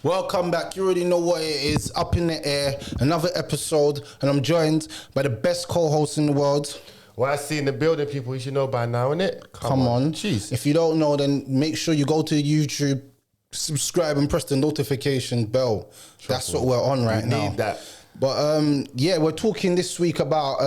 Welcome back. You already know what it is. Up in the air. Another episode. And I'm joined by the best co-host in the world. Well, I see in the building, people, you should know by now, innit? Come on. Jeez. If you don't know, then make sure you go to YouTube, subscribe and press the notification bell. That's what we're on right now. Need that. But yeah, we're talking this week about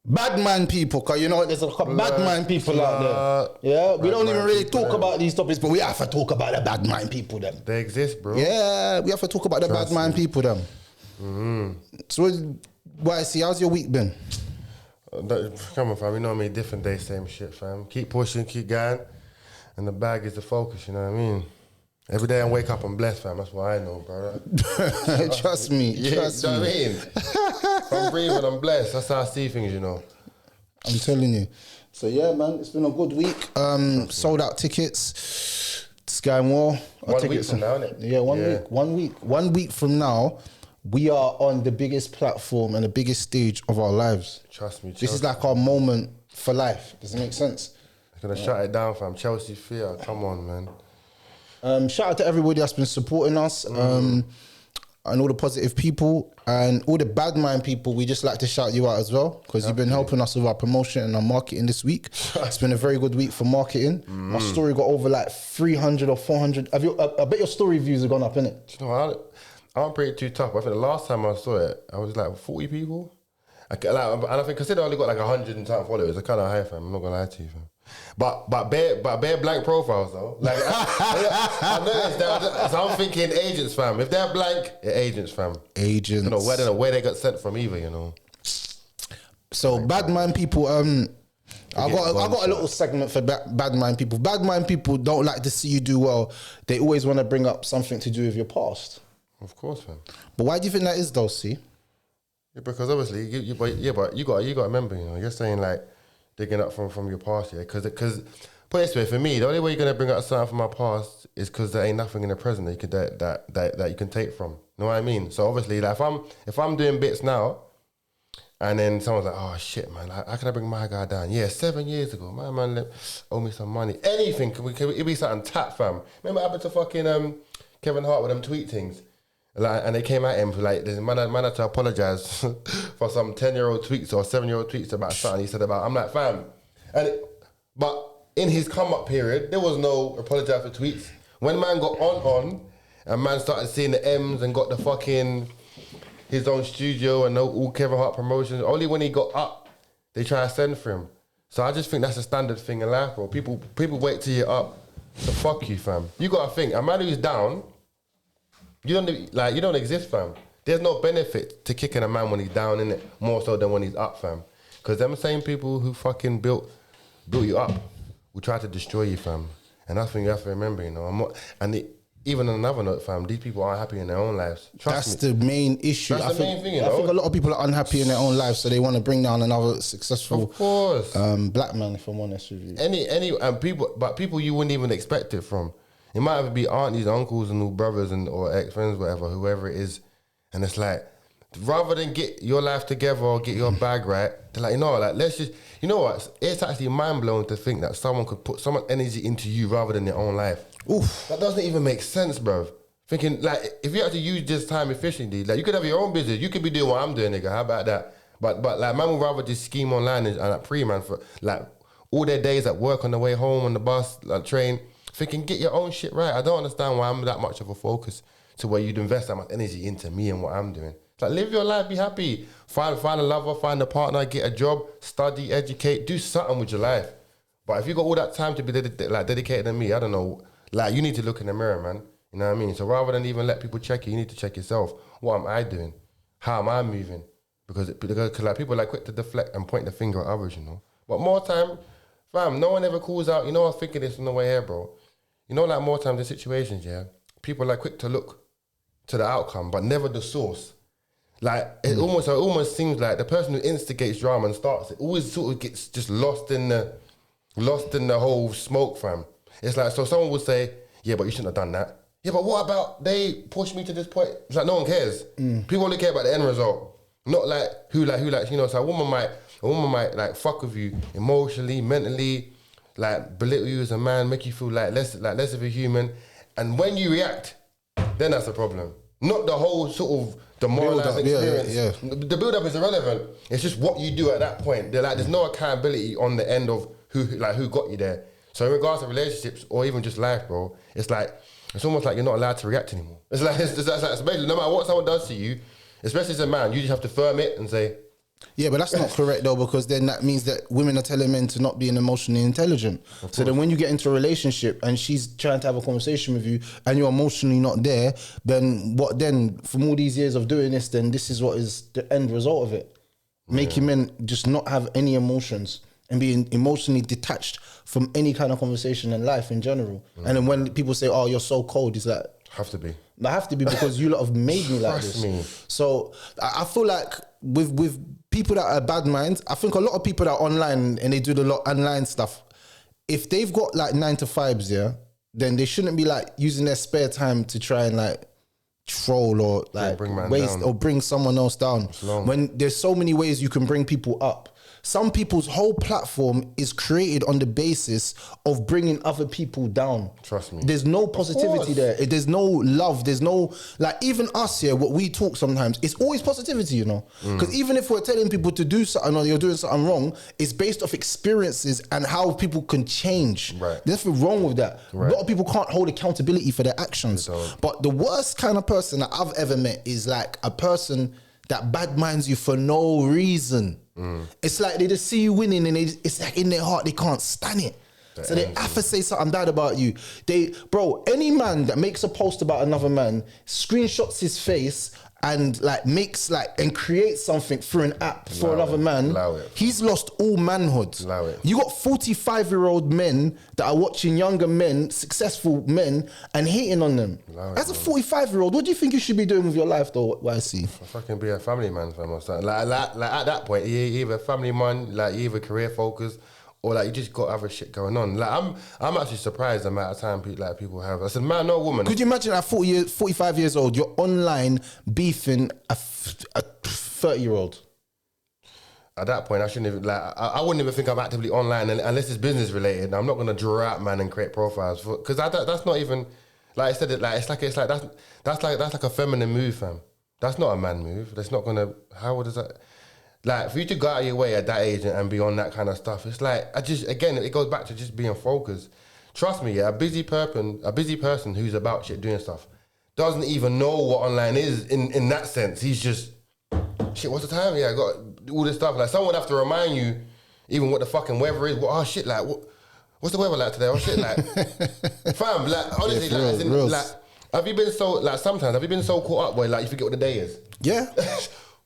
bad man people, because you know there's a lot of bad man people out there. Yeah, we don't even really talk about these topics, but we have to talk about the bad man people them. They exist, bro. Yeah, we have to talk about the bad man people them. So, YC, how's your week been? Come on, fam. You know me, different day, same shit, fam. Keep pushing, keep going, and the bag is the focus. You know what I mean? Every day I wake up, I'm blessed, fam. That's what I know, brother. Trust me. Yeah, Trust me. You know what I mean? If I'm breathing, I'm blessed. That's how I see things, you know. I'm telling you. So yeah, man, it's been a good week. Sold out tickets. It's going well. 1 week from now, innit? Yeah, 1 week. 1 week from now, we are on the biggest platform and the biggest stage of our lives. Trust me. This is like our moment for life. Does it make sense? I'm gonna shut it down, fam. Chelsea fear. Come on, man. Shout out to everybody that's been supporting us, and all the positive people and all the bad mind people. We just like to shout you out as well, because you've been helping us with our promotion and our marketing this week. It's been a very good week for marketing. My story got over like 300 or 400. I bet your story views have gone up, innit? You know, I'm pretty too tough. I think the last time I saw it, I was like 40 people. And I think consider I only got like 100 and something followers. It's kind of high, fam. I'm not gonna lie to you, fam. But bare blank profiles though. Like I noticed that. So I'm thinking agents, fam. If they're blank, agents, fam. Agents. You know where they got sent from either. You know. So bad mind people. I got a little segment for bad mind people. Bad mind people don't like to see you do well. They always want to bring up something to do with your past. Of course, fam. But why do you think that is, though? See. Yeah, because obviously, but you got to remember, you know, you're saying like digging up from your past, yeah. Because put it this way, for me, the only way you're gonna bring up something from my past is because there ain't nothing in the present that you can that you can take from. You know what I mean? So obviously, like if I'm doing bits now, and then someone's like, oh shit, man, like, how can I bring my guy down? Yeah, 7 years ago, my man owe me some money. Anything can it be something tap, fam? Remember what happened to fucking Kevin Hart with them tweet things? Like, and they came at him for like, this man had to apologise for some 10-year-old tweets or 7-year-old tweets about something he said about, I'm like, fam. But in his come-up period, there was no apologise for tweets. When man got on, and man started seeing the M's and got the fucking, his own studio and all Kevin Hart promotions, only when he got up, they try to send for him. So I just think that's a standard thing in life, bro. People wait till you're up to fuck you, fam. You gotta think, a man who's down, you don't exist, fam. There's no benefit to kicking a man when he's down, in it more so than when he's up, fam. Because them same people who fucking built you up will try to destroy you, fam. And that's what you have to remember, you know. Even on another note, fam, these people aren't happy in their own lives. That's the main issue. That's the main thing, you know. I think a lot of people are unhappy in their own lives, so they want to bring down another successful, of course, black man. If I'm honest with you, people you wouldn't even expect it from. It might either be aunties, uncles, and brothers, or ex-friends, whoever it is. And it's like, rather than get your life together or get your bag right, they're like, let's just, you know what? It's actually mind-blowing to think that someone could put so much energy into you rather than their own life. Oof. That doesn't even make sense, bro. Thinking, like, if you have to use this time efficiently, like, you could have your own business. You could be doing what I'm doing, nigga. How about that? But like, man would rather just scheme online and like, man, for, like, all their days at work, on the way home, on the bus, like, train, thinking, get your own shit right. I don't understand why I'm that much of a focus to where you'd invest that much energy into me and what I'm doing. It's like, live your life, be happy. Find a lover, find a partner, get a job, study, educate, do something with your life. But if you got all that time to be dedicated to me, I don't know, like, you need to look in the mirror, man. You know what I mean? So rather than even let people check you need to check yourself. What am I doing? How am I moving? Because like, people are like quick to deflect and point the finger at others, you know. But more time, fam, no one ever calls out, you know, I was thinking this on the way here, bro. You know, like, more times in situations, yeah, people are like quick to look to the outcome, but never the source. Like, it almost seems like the person who instigates drama and starts it always sort of gets just lost in the whole smoke, fam. It's like, so someone would say, yeah, but you shouldn't have done that. Yeah, but what about they pushed me to this point? It's like, no one cares. People only care about the end result, not like who likes, you know. So a woman might like fuck with you emotionally, mentally, like belittle you as a man, make you feel like less of a human, And when you react, then that's a problem. Not the whole sort of demoralizing experience. Yeah. The build-up is irrelevant. It's just what you do at that point. There's no accountability on the end of who got you there. So in regards to relationships or even just life, bro, it's almost like you're not allowed to react anymore. It's basically no matter what someone does to you, especially as a man, you just have to firm it and say. Yeah, but that's not correct though, because then that means that women are telling men to not be emotionally intelligent. So then when you get into a relationship and she's trying to have a conversation with you and you're emotionally not there, then what then? From all these years of doing this, then this is what is the end result of it. Making men just not have any emotions and being emotionally detached from any kind of conversation in life in general. And then when people say, oh, you're so cold, it's like... Have to be. I have to be because you lot have made me like this. Me. So I feel like with people that are bad minds, I think a lot of people that are online and they do the lot online stuff, if they've got like 9 to 5s, yeah, then they shouldn't be like using their spare time to try and like troll or like waste or bring someone else down. When there's so many ways you can bring people up. Some people's whole platform is created on the basis of bringing other people down. Trust me. There's no positivity there. There's no love. There's no, like, even us here, what we talk sometimes, it's always positivity, you know? Because even if we're telling people to do something or you're doing something wrong, it's based off experiences and how people can change. Right. There's nothing wrong with that. Right. A lot of people can't hold accountability for their actions. But the worst kind of person that I've ever met is like a person that badminds you for no reason. It's like they just see you winning and it's like in their heart they can't stand it. So they have to say something bad about you. Bro, any man that makes a post about another man, screenshots his face and like makes like and creates something through an app for another man, he's lost all manhood. You got 45-year-old men that are watching younger men, successful men, and hating on them. As a 45-year-old, what do you think you should be doing with your life though, YC? Fucking be a family man, fam, or something. Like at that point, you're either a family man, like you're either career focused, or like you just got other shit going on. Like I'm actually surprised the amount of time people have. I said, man, no woman. Could you imagine at 45 years old, you're online beefing a 30-year-old? At that point, I shouldn't even I wouldn't even think I'm actively online unless it's business related. I'm not gonna draw out man and create profiles because that's not even like I said it. Like it's like that's like a feminine move, fam. That's not a man move. That's not gonna. How does that? Like, for you to go out of your way at that age and be on that kind of stuff, it's like, again, it goes back to just being focused. Trust me, yeah, a busy person who's about shit doing stuff doesn't even know what online is in that sense. He's just, shit, what's the time? Yeah, I got all this stuff. Like, someone would have to remind you even what the fucking weather is. Oh, shit, like, what's the weather like today? Oh, shit, like, fam, like, honestly, like, have you been so, like, sometimes, have you been so caught up where, like, you forget what the day is? Yeah.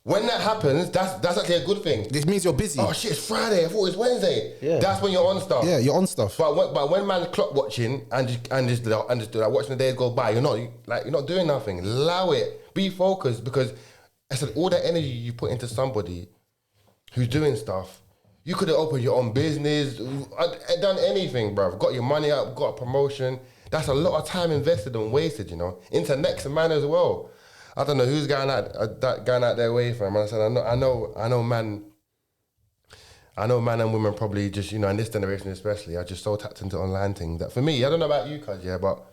When that happens, that's actually a good thing. This means you're busy. Oh shit, it's Friday. I thought it was Wednesday. Yeah. That's when you're on stuff. Yeah, you're on stuff. But when man's clock watching and just like, watching the days go by, you're not doing nothing. Allow it. Be focused, because I said all that energy you put into somebody who's doing stuff, you could have opened your own business, done anything, bruv. Got your money up, got a promotion. That's a lot of time invested and wasted, you know, into next man as well. I don't know who's going out their way for him. I said, I know, man and women probably just, you know, in this generation especially, are just so tapped into online things that for me, I don't know about you, cuz, yeah, but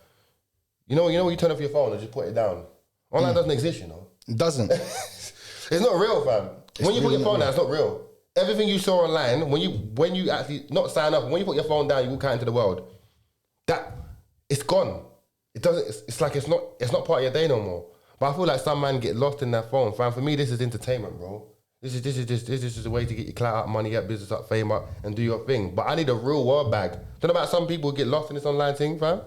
you know, when you turn off your phone and just put it down, online doesn't exist, you know. It doesn't. It's not real, fam. When you put your phone down, it's not real. Everything you saw online, when you actually not sign up, when you put your phone down, you walk out into the world, that it's gone. It doesn't. It's like it's not part of your day no more. But I feel like some man get lost in their phone. Fam, for me, this is entertainment, bro. This is just a way to get your clout up, money up, business up, fame up, and do your thing. But I need a real world bag. Don't know about some people who get lost in this online thing, fam.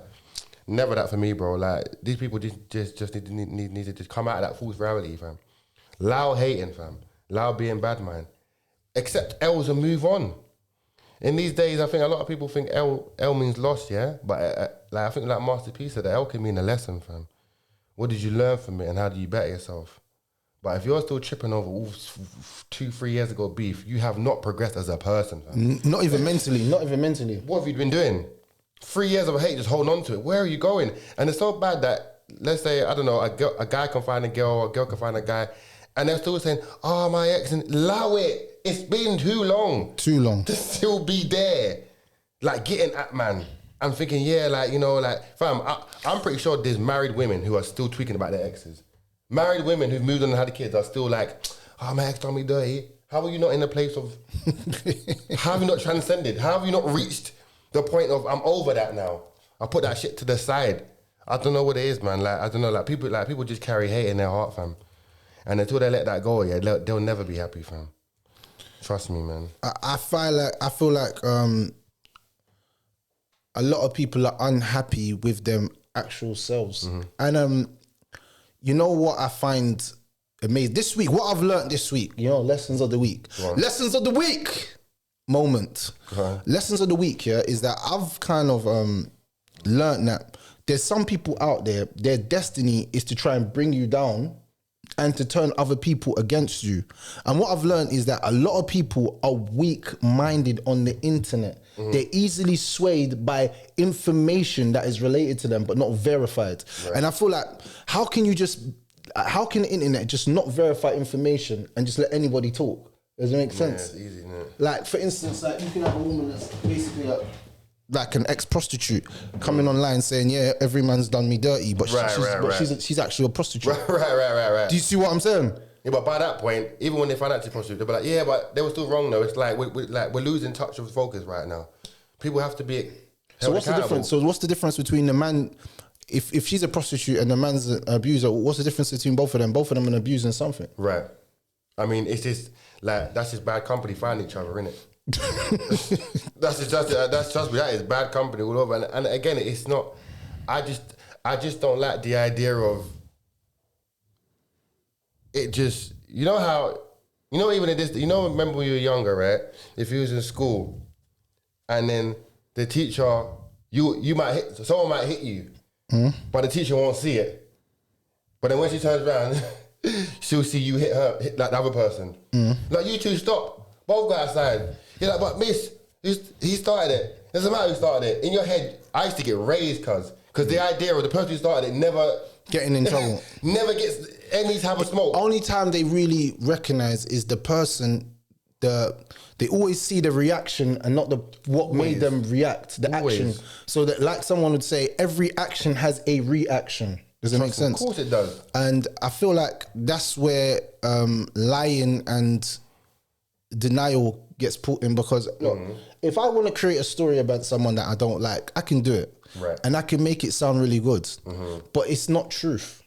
Never that for me, bro. Like, these people just need to just come out of that false reality, fam. Allow hating, fam. Allow being bad, man. Accept L's and move on. In these days, I think a lot of people think L means lost, yeah? But like I think like Master P said, L can mean a lesson, fam. What did you learn from it and how do you better yourself? But if you're still tripping over 2-3 years ago beef, you have not progressed as a person, fam. Not even mentally. What have you been doing? 3 years of hate, just holding on to it. Where are you going? And it's so bad that, let's say, I don't know, a guy can find a girl, or a girl can find a guy, and they're still saying, oh, my ex, and allow it. It's been too long. Too long. To still be there. Like, getting at man. I'm thinking, yeah, like, you know, like, fam, I'm pretty sure there's married women who are still tweaking about their exes. Married women who've moved on and had kids are still like, oh, my ex done me dirty. How are you not in a place of, how have you not transcended? How have you not reached the point of, I'm over that now? I put that shit to the side. I don't know what it is, man. Like, I don't know, like people just carry hate in their heart, fam. And until they let that go, yeah, they'll never be happy, fam. Trust me, man. I feel like a lot of people are unhappy with them actual selves. And you know what I find amazing? This week, what I've learned this week, you know, lessons of the week. Lessons of the week moment. Lessons of the week, yeah, is that I've kind of learned that there's some people out there, their destiny is to try and bring you down and to turn other people against you. And what I've learned is that a lot of people are weak-minded on the internet. They're easily swayed by information that is related to them but not verified. And I feel like, how can the internet just not verify information and just let anybody talk? Does it make sense? It's easy, isn't it? Like, for instance, like you can have a woman that's basically like an ex-prostitute coming online saying, yeah, every man's done me dirty, but she's actually a prostitute. Right. Do you see what I'm saying? Yeah, but by that point, even when they find out to prostitute, they'll be like, yeah, but they were still wrong though. It's like we're losing touch of focus right now. People have to be So what's the difference? So what's the difference between the man, if she's a prostitute and the man's an abuser, what's the difference between both of them? Both of them are abusing something. Right. I mean, it's just like, that's just bad company finding each other, innit? That's trust me, that is bad company all over. And again, it's not, I just don't like the idea of it just, you know how, you know, even in this, you know, remember when you were younger, right? If you was in school and then the teacher, you might hit, someone might hit you, but the teacher won't see it. But then when she turns around, she'll see you hit like the other person. Like, you two stop, both go outside. You're like, but miss, he started it. Doesn't matter who started it. In your head, I used to get raised, because the idea of the person who started it never getting in trouble, never gets any type of smoke. Only time they really recognize is the person. They always see the reaction and not what made them react. The action. So that, like someone would say, every action has a reaction. Does it make sense? Of course it does. And I feel like that's where lying and denial gets put in, because look, if I want to create a story about someone that I don't like, I can do it. Right. And I can make it sound really good. But it's not truth.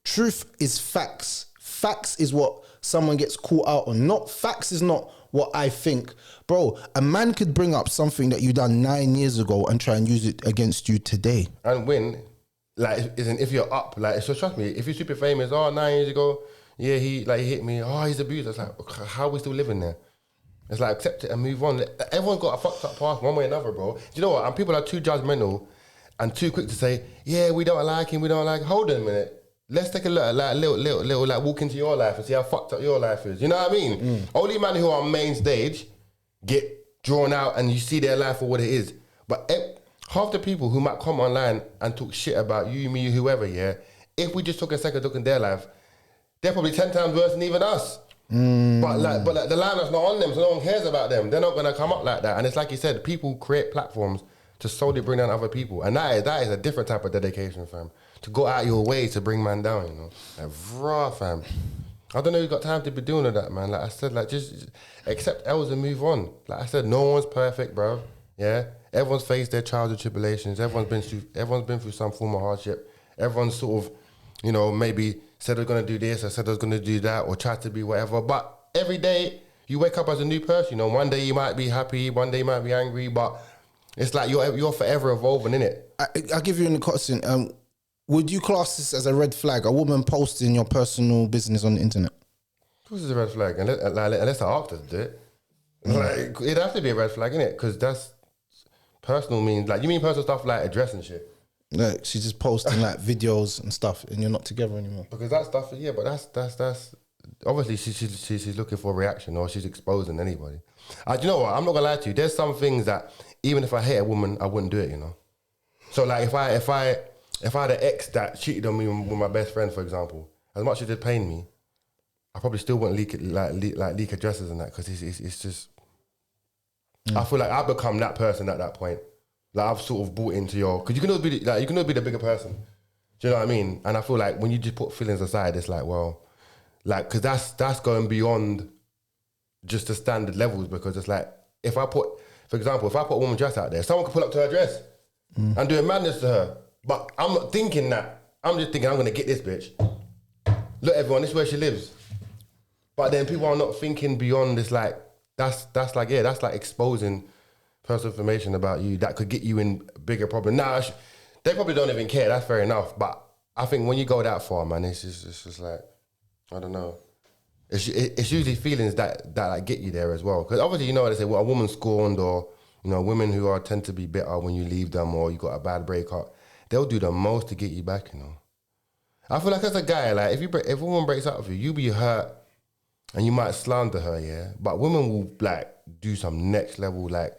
Truth is facts. Facts is what someone gets caught out on. Not facts is not what I think. Bro, a man could bring up something that you done 9 years ago and try and use it against you today. And win. Like, if you're up, like, so trust me, if you're super famous, 9 years ago, yeah, he hit me, he's abused. It's like, how are we still living there? It's like, accept it and move on. Everyone's got a fucked up past one way or another, bro. Do you know what? And people are too judgmental and too quick to say, yeah, we don't like him, Hold on a minute. Let's take a look at like little like walk into your life and see how fucked up your life is. You know what I mean? Only men who are on main stage get drawn out and you see their life for what it is. But half the people who might come online and talk shit about you, me, whoever, yeah, if we just took a second look in their life, they're probably 10 times worse than even us. But the limelight's not on them, so no one cares about them. They're not gonna come up like that. And it's like you said, people create platforms to solely bring down other people, and that is a different type of dedication, fam. To go out your way to bring man down, you know, like raw, fam. I don't know who got time to be doing all that, man. Like I said, like just accept L's and move on. Like I said, no one's perfect, bro. Yeah, everyone's faced their childhood tribulations. Everyone's been through some form of hardship. Everyone's sort of, you know, maybe said they're gonna do this or said they're gonna do that or tried to be whatever. But every day you wake up as a new person. You know, one day you might be happy, one day you might be angry, but it's like you're forever evolving, innit? I'll give you a question. Would you class this as a red flag? A woman posting your personal business on the internet? This is a red flag, unless I asked her to do it. Like, it'd have to be a red flag, innit? Because that's personal means, like, you mean personal stuff like address and shit? Like, she's just posting like videos and stuff and you're not together anymore. Because that stuff, yeah, but that's obviously she's looking for a reaction or she's exposing anybody. Do you know what? I'm not gonna lie to you. There's some things that even if I hate a woman, I wouldn't do it, you know? So like if I had an ex that cheated on me with my best friend, for example, as much as it pained me, I probably still wouldn't leak addresses and that, because it's just, I feel like I've become that person at that point. Like I've sort of bought into your, because you can always be like, you can always be the bigger person. Do you know what I mean? And I feel like when you just put feelings aside, it's like, well, like, because that's going beyond just the standard levels, because it's like, if I put, for example, if I put a woman's dress out there, someone could pull up to her dress and do a madness to her. But I'm not thinking that. I'm just thinking I'm going to get this bitch. Look, everyone, this is where she lives. But then people are not thinking beyond this, like, that's like exposing personal information about you that could get you in bigger problems. Nah, they probably don't even care, that's fair enough. But I think when you go that far, man, it's just like, I don't know. It's usually feelings that like get you there as well. Because obviously, you know what they say, well, a woman scorned, or, you know, women who tend to be bitter when you leave them, or you got a bad breakup, they'll do the most to get you back, you know. I feel like as a guy, like if a woman breaks up with you, you be hurt and you might slander her, yeah. But women will like do some next level like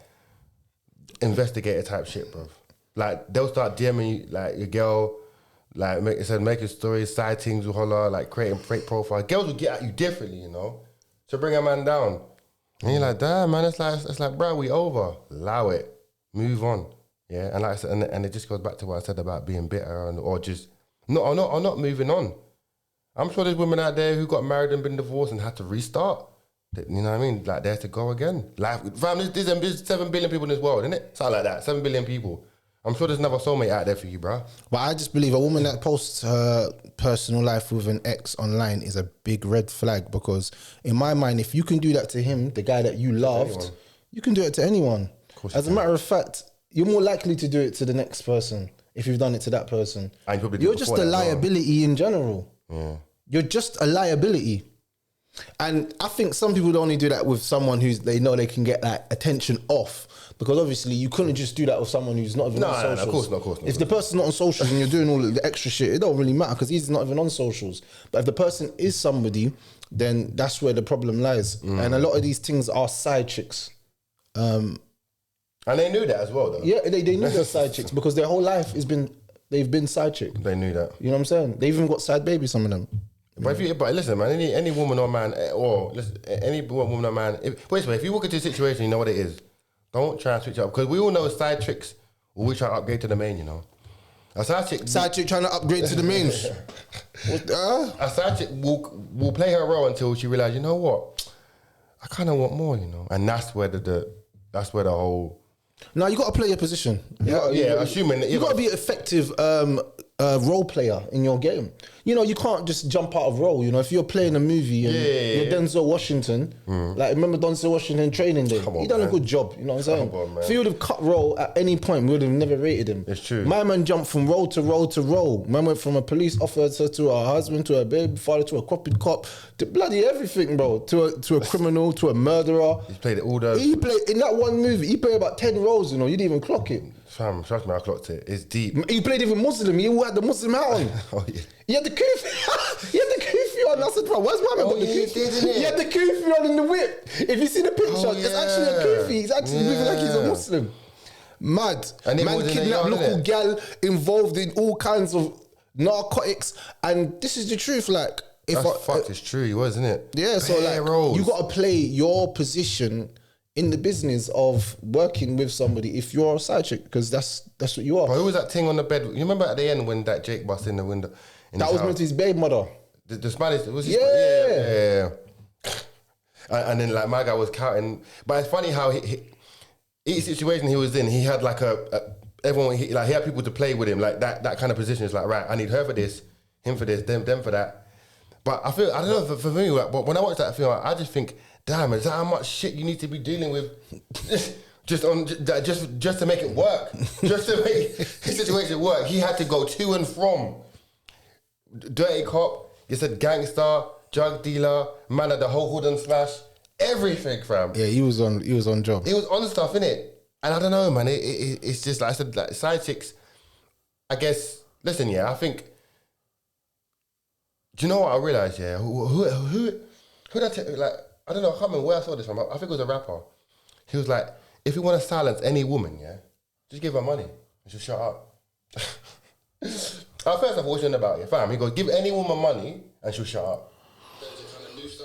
investigator type shit, bro. Like they'll start DMing you, like your girl, like making stories, sightings with her, like creating fake profiles. Girls will get at you differently, you know, to bring a man down. And you're like, damn, man, it's like, bro, we over. Allow it, move on, yeah. And like I said, and it just goes back to what I said about being bitter or just not moving on. I'm sure there's women out there who got married and been divorced and had to restart. You know what I mean? Like they have to go again. Like, fam, there's 7 billion people in this world, isn't it? Something like that. 7 billion people. I'm sure there's another soulmate out there for you, bro. But I just believe a woman that posts her personal life with an ex online is a big red flag, because in my mind, if you can do that to him, the guy that you loved, you can do it to anyone. As a matter of fact, you're more likely to do it to the next person if you've done it to that person. You're just a liability in general. Yeah. You're just a liability. And I think some people only do that with someone who's they know they can get like attention off, because obviously you couldn't just do that with someone who's not even on socials. No, of course not. If the person's not on socials and you're doing all the extra shit, it don't really matter because he's not even on socials. But if the person is somebody, then that's where the problem lies. And a lot of these things are side chicks. And they knew that as well, though. Yeah, they knew they're side chicks because their whole life they've been side chick. They knew that. You know what I'm saying? They even got side babies, some of them. But listen, man, any woman or man, any woman or man, if you walk into a situation, you know what it is. Don't try and switch up, because we all know side chicks will try to upgrade to the main, you know. A side chick trying to upgrade to the main. A side chick will play her role until she realizes, you know what, I kind of want more, you know, and that's where the whole. No, you got to play your position. Assuming that you got to be an effective role player in your game. You know, you can't just jump out of role. You know, if you're playing a movie and you're Denzel Washington, like remember Denzel Washington Training Day? He done a good job. You know what I'm saying? If he would have cut role at any point, we would have never rated him. It's true. My man jumped from role to role to role. Man went from a police officer to a husband to a baby father to a copied cop to bloody everything, bro. To a criminal to a murderer. He's played it all those. He played in that one movie. He played about 10 roles. You know, you didn't even clock it. Fam, trust me, I clocked it. It's deep. He played even Muslim. He had the Muslim hat on. Oh yeah. He had the kufi. He had the kufi on. I said, bro, where's my man got the kufi? He had the kufi on in the whip. If you see the picture, it's actually a kufi. He's actually moving like he's a Muslim. Mad. And man kidnapped local gal, involved in all kinds of narcotics. And this is the truth. Like, it's true. He was, isn't it? Yeah. So like, you got to play your position in the business of working with somebody if you're a side chick, because that's what you are. But who was that thing on the bed? You remember at the end when that Jake bust in the window? That was meant to his babe mother. The Spanish, was his yeah. And then like my guy was counting. But it's funny how each situation he was in, he had like everyone, he had people to play with him, like that kind of position. It's like, right, I need her for this, him for this, them for that. But I don't know, for me, like, but when I watch that film, I just think, damn, is that how much shit you need to be dealing with just to make it work? Just to make his situation work. He had to go to and from dirty cop, you said gangster, drug dealer, man at the whole hood and slash, everything, fam. Yeah, he was on job. He was on stuff, innit? And I don't know, man, it's just like I said, like side chicks, I guess, listen, yeah, I think, do you know what I realised, yeah? Who did I tell, like, I don't know, I can't remember where I saw this from. I think it was a rapper. He was like, if you want to silence any woman, yeah, just give her money and she'll shut up. At first I thought, what's you on about, yeah, fam? He goes, give any woman money and she'll shut up.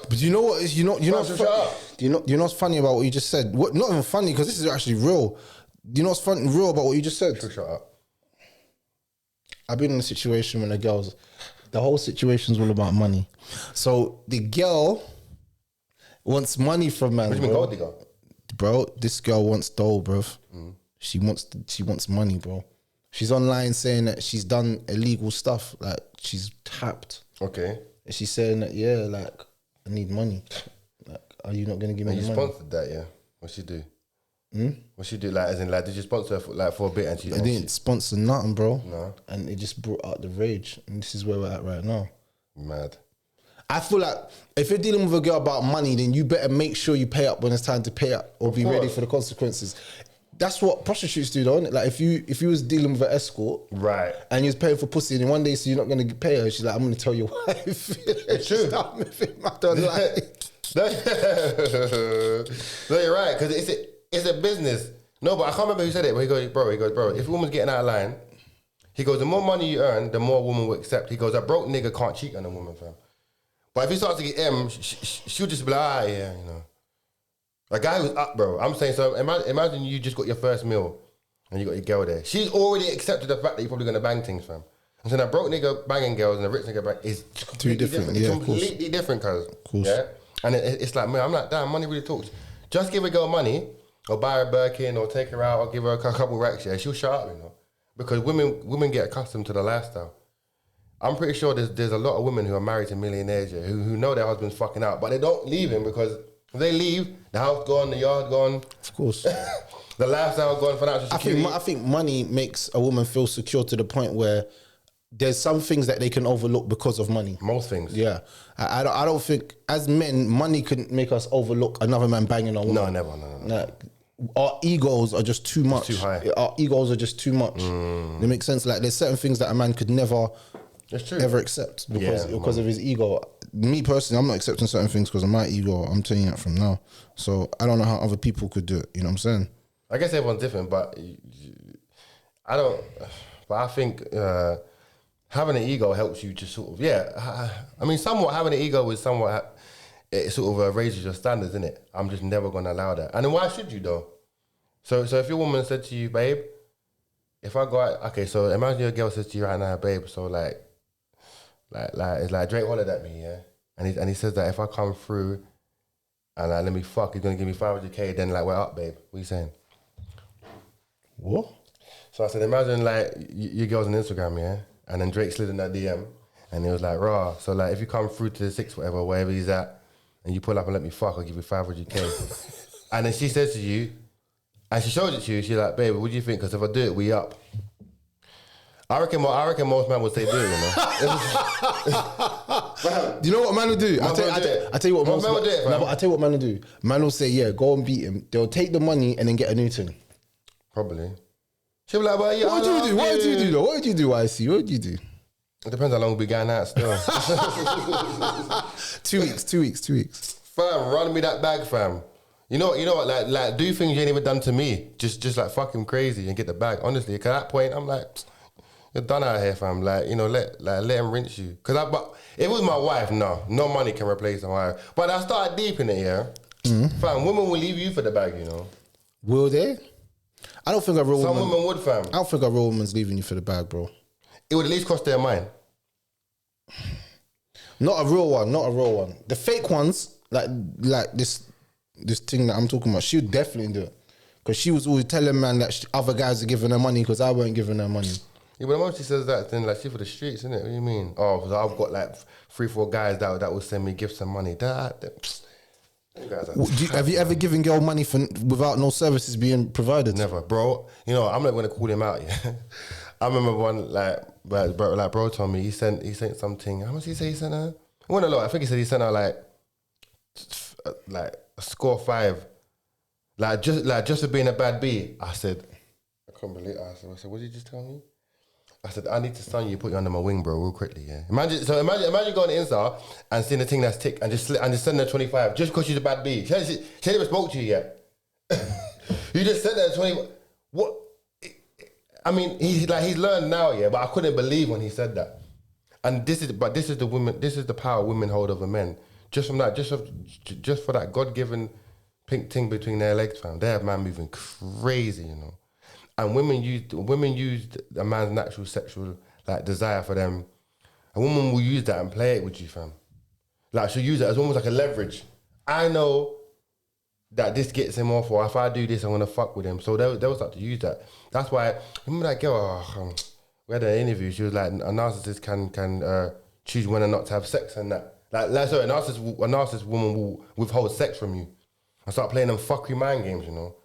But you know what? You know what's funny about what you just said? What? Not even funny, because this is actually real. you know what's funny, real about what you just said? Shut up. I've been in a situation when the whole situation's all about money. So the girl wants money from man. What do you mean, gold digger? Bro, this girl wants dough, bro. She wants money, bro. She's online saying that she's done illegal stuff, like she's tapped. Okay. And she's saying that, yeah, like, I need money. Like, are you not gonna give me And the you money? sponsored that, yeah? What she do? What she do? Like, as in, like, did you sponsor her for a bit? And she I didn't sponsor nothing, bro. No. And it just brought out the rage. And this is where we're at right now. Mad. I feel like if you're dealing with a girl about money, then you better make sure you pay up when it's time to pay up, or be ready for the consequences. That's what prostitutes do, though, isn't it? Like if you was dealing with an escort, right, and you was paying for pussy, and then one day so you're not gonna pay her, she's like, I'm gonna tell your wife. It's true. Stop with him, I don't like. No, you're right, because it's a business. No, but I can't remember who said it. But he goes, bro. If a woman's getting out of line, he goes, the more money you earn, the more a woman will accept. He goes, a broke nigga can't cheat on a woman, fam. But if he starts to get M, she'll just be like, yeah, you know. A guy who's up, bro. I'm saying, so imagine you just got your first meal and you got your girl there. She's already accepted the fact that you're probably going to bang things, fam. I'm saying a broke nigga banging girls and a rich nigga banging is completely different. It's completely different, cuz. Yeah? And it's like, man, I'm like, damn, money really talks. Just give a girl money or buy her a Birkin or take her out or give her a couple racks, yeah, she'll shut up, you know. Because women get accustomed to the lifestyle. I'm pretty sure there's a lot of women who are married to millionaires, yeah, who know their husband's fucking out, but they don't leave him because if they leave, the house gone, the yard gone. Of course. The lifestyle gone, financial security. I think money makes a woman feel secure to the point where there's some things that they can overlook because of money. Most things. Yeah. I don't think, as men, money can make us overlook another man banging on a woman. No, never, no. Like, our egos are just too much. It's too high. Our egos are just too much. It makes sense. Like, there's certain things that a man could never ever accept because of his ego. Me personally, I'm not accepting certain things because of my ego. I'm telling you that from now. So I don't know how other people could do it. You know what I'm saying? I guess everyone's different, but I don't. But I think having an ego helps you to sort of I mean, somewhat having an ego is somewhat. It sort of raises your standards, isn't it? I'm just never going to allow that. And then why should you though? So if your woman said to you, babe, if I go out, okay, so imagine your girl says to you right now, babe, so like it's like Drake hollered at me, yeah? And he says that if I come through and let me fuck, he's going to give me 500k, then like, we're up, babe. What are you saying? What? So I said, imagine like your girl's on Instagram, yeah? And then Drake slid in that DM and he was like, raw. So like if you come through to the 6, whatever, wherever he's at, and you pull up and let me fuck, I'll give you 500k. And then she says to you, and she shows it to you, she's like, baby, what do you think? Because if I do it, we up. I reckon most men would say do it, you know. Do you know what man will do? I tell you what man will do. I tell you what man will do. Man will say, yeah, go and beat him. They'll take the money and then get a new thing. Probably. She'll be like, well, yeah. What would you do? What would you do though? What would you do, YC? What would you do? It depends how long we going out still. 2 weeks. Fam, run me that bag, fam. You know what? Like do things you ain't even done to me. Just like fucking crazy and get the bag. Honestly, cause at that point I'm like, you're done out here, fam. Like, you know, let him rinse you. But if it was my wife, no money can replace my wife. But I started deep in it, yeah. Fam, women will leave you for the bag, you know. Will they? I don't think a real woman. Some women would, fam. I don't think a real woman's leaving you for the bag, bro. It would at least cross their mind. Not a real one. The fake ones, like this thing that I'm talking about, she would definitely do it. Because she was always telling man that other guys are giving her money because I weren't giving her money. Yeah, but once she saes that, then like she for the streets, isn't it? What do you mean? Oh, because I've got like 3-4 guys that will send me gifts and money. Have you ever given girl money without no services being provided? Never, bro. You know, I'm not going to call him out. Yeah, I remember one bro told me he sent something. How much did he say he sent her? It wasn't a lot. I think he said he sent her like a score 5, like just for being a bad B. I said, I couldn't believe it. I said, what did you just tell me? I said, I need to stun you, put you under my wing, bro, real quickly, yeah. Imagine going to Insta and seeing the thing that's tick and just send her 25 just because she's a bad B. She never spoke to you yet. You just sent her 20. What? I mean, he's learned now, yeah, but I couldn't believe when he said that. And this is the power women hold over men. Just from that, just for that God-given pink thing between their legs, fam. They have man moving crazy, you know. and women use a man's natural sexual like desire for them. A woman will use that and play it with you, fam. Like she'll use it as almost like a leverage. I know that this gets him off, or if I do this, I'm gonna fuck with him. So they'll start to use that. That's why, remember that girl, we had an interview, she was like, a narcissist can choose when or not to have sex and that. Sorry, a narcissist woman will withhold sex from you. I start playing them fuckery mind games, you know.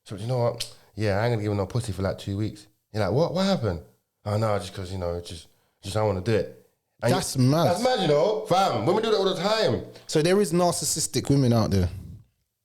So you know what? Yeah, I ain't gonna give him no pussy for like 2 weeks. You're like, what happened? Oh no, just because, you know, just I want to do it. And that's mad. That's mad, you know, fam. Women do that all the time. So there is narcissistic women out there.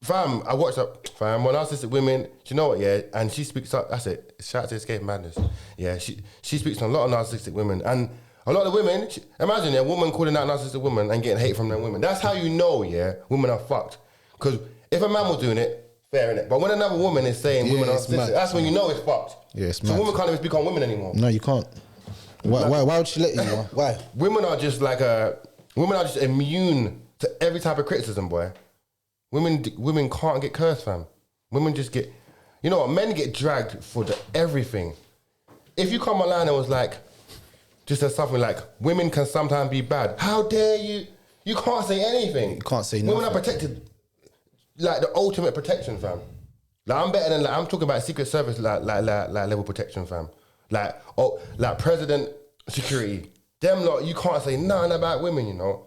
Fam, I watched that, fam, when Narcissistic Women, do you know what, yeah? And she speaks up, that's it. Shout out to Escape Madness. Yeah, she speaks to a lot of narcissistic women. And a lot of women, imagine a woman calling out narcissistic women and getting hate from them women. That's how you know, yeah, women are fucked. Because if a man was doing it, fair innit? But when another woman is saying women are narcissistic, that's when you know it's fucked. Yeah, it's so mad. women can't even speak on women anymore. No, you can't. Why would she let you? Why? Women are just immune to every type of criticism, boy. Women can't get cursed, fam. Women just get, you know what? Men get dragged for everything. If you come online and was like, just said something like, women can sometimes be bad. How dare you? You can't say anything. You can't say nothing. Women are protected, like the ultimate protection, fam. Like I'm better than I'm talking about Secret Service like level protection, fam. Like president security. Them lot, you can't say nothing about women, you know.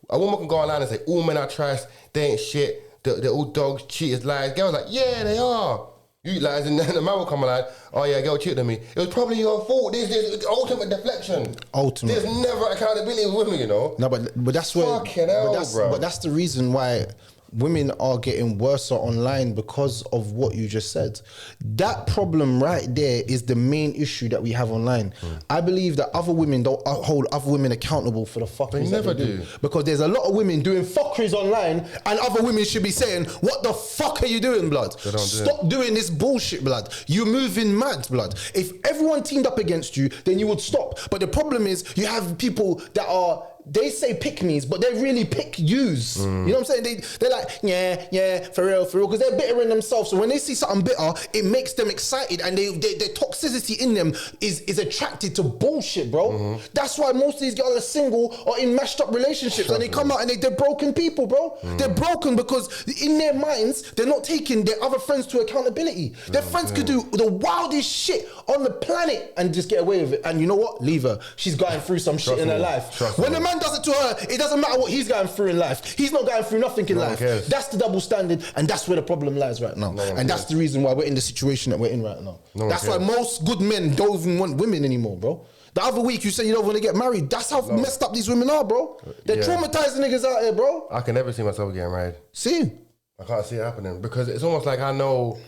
A woman can go online and say all men are trash, they ain't shit, they're all dogs, cheaters, liars. Girls like, yeah, they are. You lies, and then the man will come like, oh yeah, girl cheated on me. It was probably your fault. This ultimate deflection. Ultimate. There's never accountability with women, you know. No, but that's where. Fucking hell, bro. But that's the reason why women are getting worse online because of what you just said. That problem right there is the main issue that we have online. I believe that other women don't hold other women accountable for the fuckeries They never that they do. Because there's a lot of women doing fuckeries online and other women should be saying, what the fuck are you doing, blood? Stop doing this bullshit, blood. You're moving mad, blood. If everyone teamed up against you, then you would stop. But the problem is you have people that are, they say pick me's, but they really pick yous. You know what I'm saying? They're like, yeah, for real, because they're bitter in themselves. So when they see something bitter, it makes them excited, and their toxicity in them is attracted to bullshit, bro. That's why most of these girls are single or in mashed up relationships, and they come out and they're broken people, bro. They're broken because in their minds, they're not taking their other friends to accountability. Their friends could do the wildest shit on the planet and just get away with it. And you know what? Leave her. She's going through some shit in her life. When the man does it to her, it doesn't matter what he's going through in life. He's not going through nothing in life. Cares. That's the double standard, and that's where the problem lies right now. And that's the reason why we're in the situation that we're in right now. That's why most good men don't even want women anymore, bro. The other week you said you don't want to get married. That's how messed up these women are, bro. They're traumatizing niggas out here, bro. I can never see myself getting married. See? I can't see it happening because it's almost like I know,